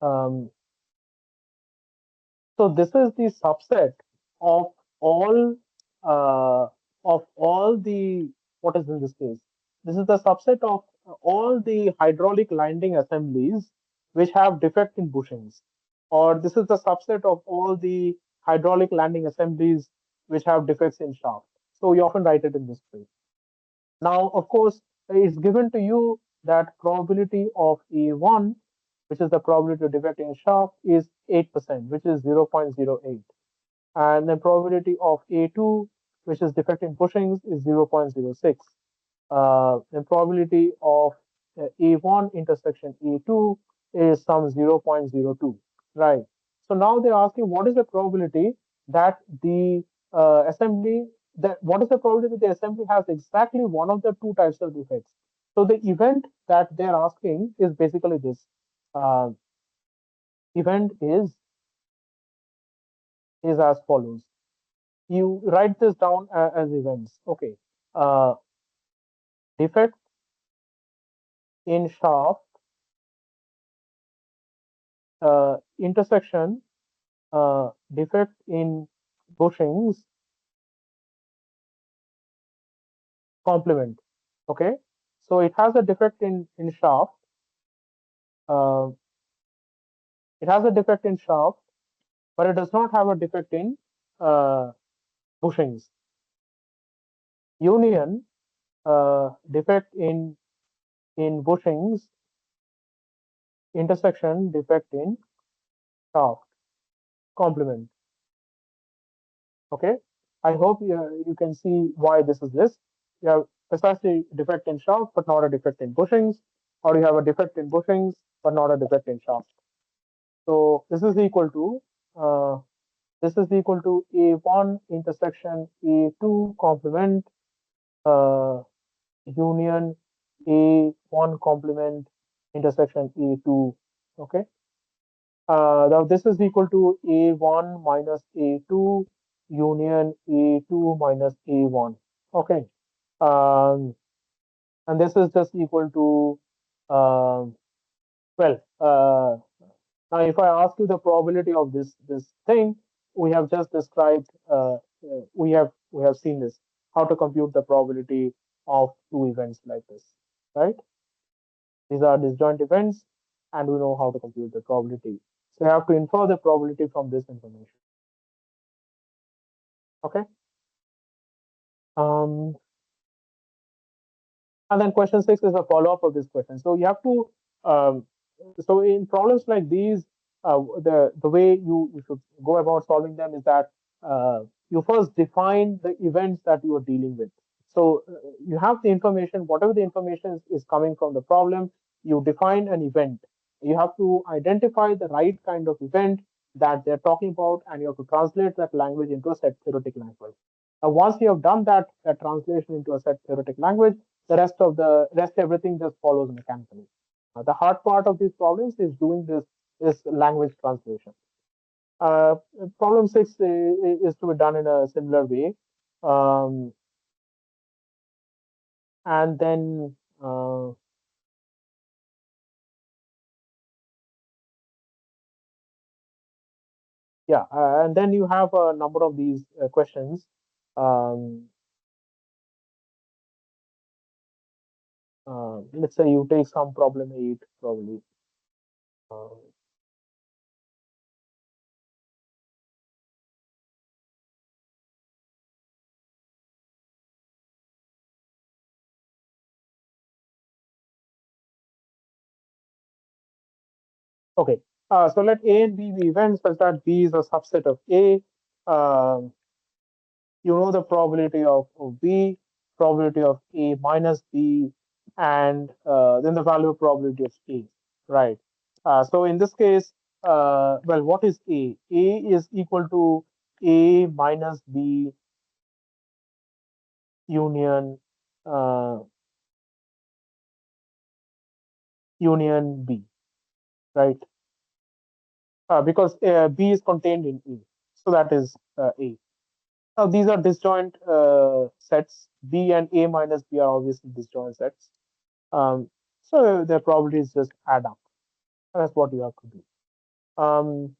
um, So this is the subset of all uh, the what is in this case? This is the subset of all the hydraulic landing assemblies which have defect in bushings, or this is the subset of all the hydraulic landing assemblies which have defects in shaft. So we often write it in this way. Now, of course, it's given to you that probability of A1, which is the probability of defect in shaft, is 8%, which is 0.08. And then probability of A2, which is defect in bushings, is 0.06. The probability of A1 intersection A2 is some 0.02, right? So now they're asking what is the probability that the assembly, that what is the probability that the assembly has exactly one of the two types of defects? So the event that they're asking is basically this. Uh, event is as follows. You write this down as events. Okay. Uh, defect in shaft, intersection, defect in bushings, complement. Okay. So it has a defect in shaft. Uh, it has a defect in shaft, but it does not have a defect in uh, bushings. Union, defect in bushings, intersection, defect in shaft, complement. Okay, I hope you can see why this is this. You have precisely defect in shaft, but not a defect in bushings, or you have a defect in bushings, but not a defect in shaft. So uh, this is equal to A1 intersection A2 complement uh, union A1 complement intersection A2. Okay. Now this is equal to A1 minus A2 union A2 minus A1. Okay. Um, and this is just equal to, well, now if I ask you the probability of this thing, we have just described, we have seen this, how to compute the probability of two events like this, right? These are disjoint events, and we know how to compute the probability. So you have to infer the probability from this information. Okay. Um, and then question 6 is a follow-up of this question. So you have to, so in problems like these, the way you should go about solving them is that you first define the events that you are dealing with. So you have the information, whatever the information is coming from the problem, you define an event. You have to identify the right kind of event that they're talking about, and you have to translate that language into a set theoretic language. Once you have done that translation into a set theoretic language, the rest everything just follows mechanically. The hard part of these problems is doing this language translation. Uh, Problem 6 is to be done in a similar way. Um, and then yeah, and then you have a number of these questions. Um, let's say you take some problem 8 probably. Uh, okay, so let A and B be events such that B is a subset of A. Um, you know the probability of B, probability of A minus B, and then the value of probability of A, right? So in this case, well, what is A? A is equal to A minus B union uh, union B, right? Because B is contained in A, so that is A. Now these are disjoint sets. B and A minus B are obviously disjoint sets. So their probabilities just add up. That's what you have to do. Um,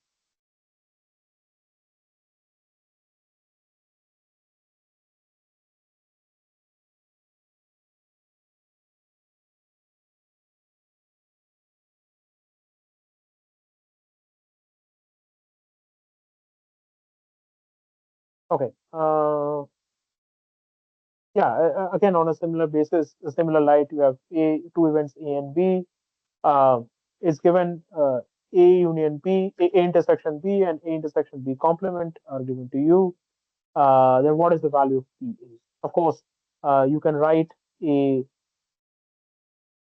okay. Yeah. Again, on a similar basis, a similar light, you have two events A and B. Uh, it's given A union B, A intersection B, and A intersection B complement are given to you. Then what is the value of P? Of course, you can write A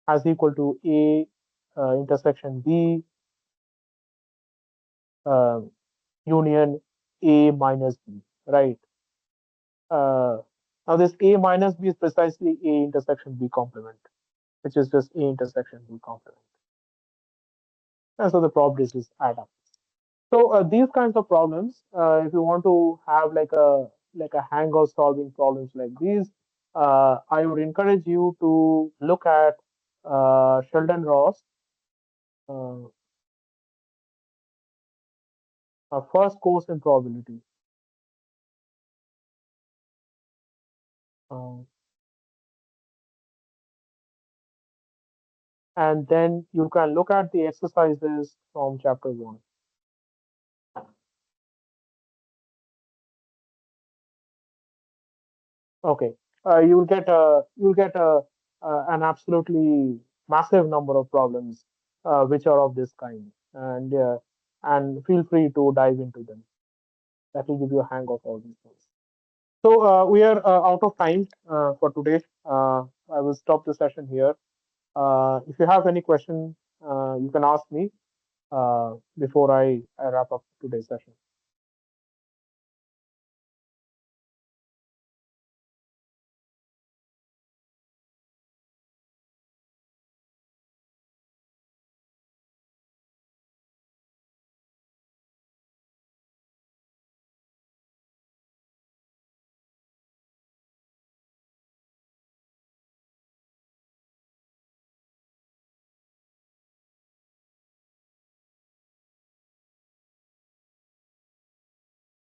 as equal to A intersection B uh, union A minus B, right? Uh, now this A minus B is precisely A intersection B complement. which is just A intersection B complement. And so the probabilities just add up. So these kinds of problems, if you want to have like a hang of solving problems like these, I would encourage you to look at Sheldon Ross, uh, first course in probability. Uh, and then you can look at the exercises from chapter 1. Okay, you'll get an absolutely massive number of problems which are of this kind, and feel free to dive into them. That will give you a hang of all these things. So we are out of time for today. I will stop the session here. If you have any question, you can ask me before I wrap up today's session.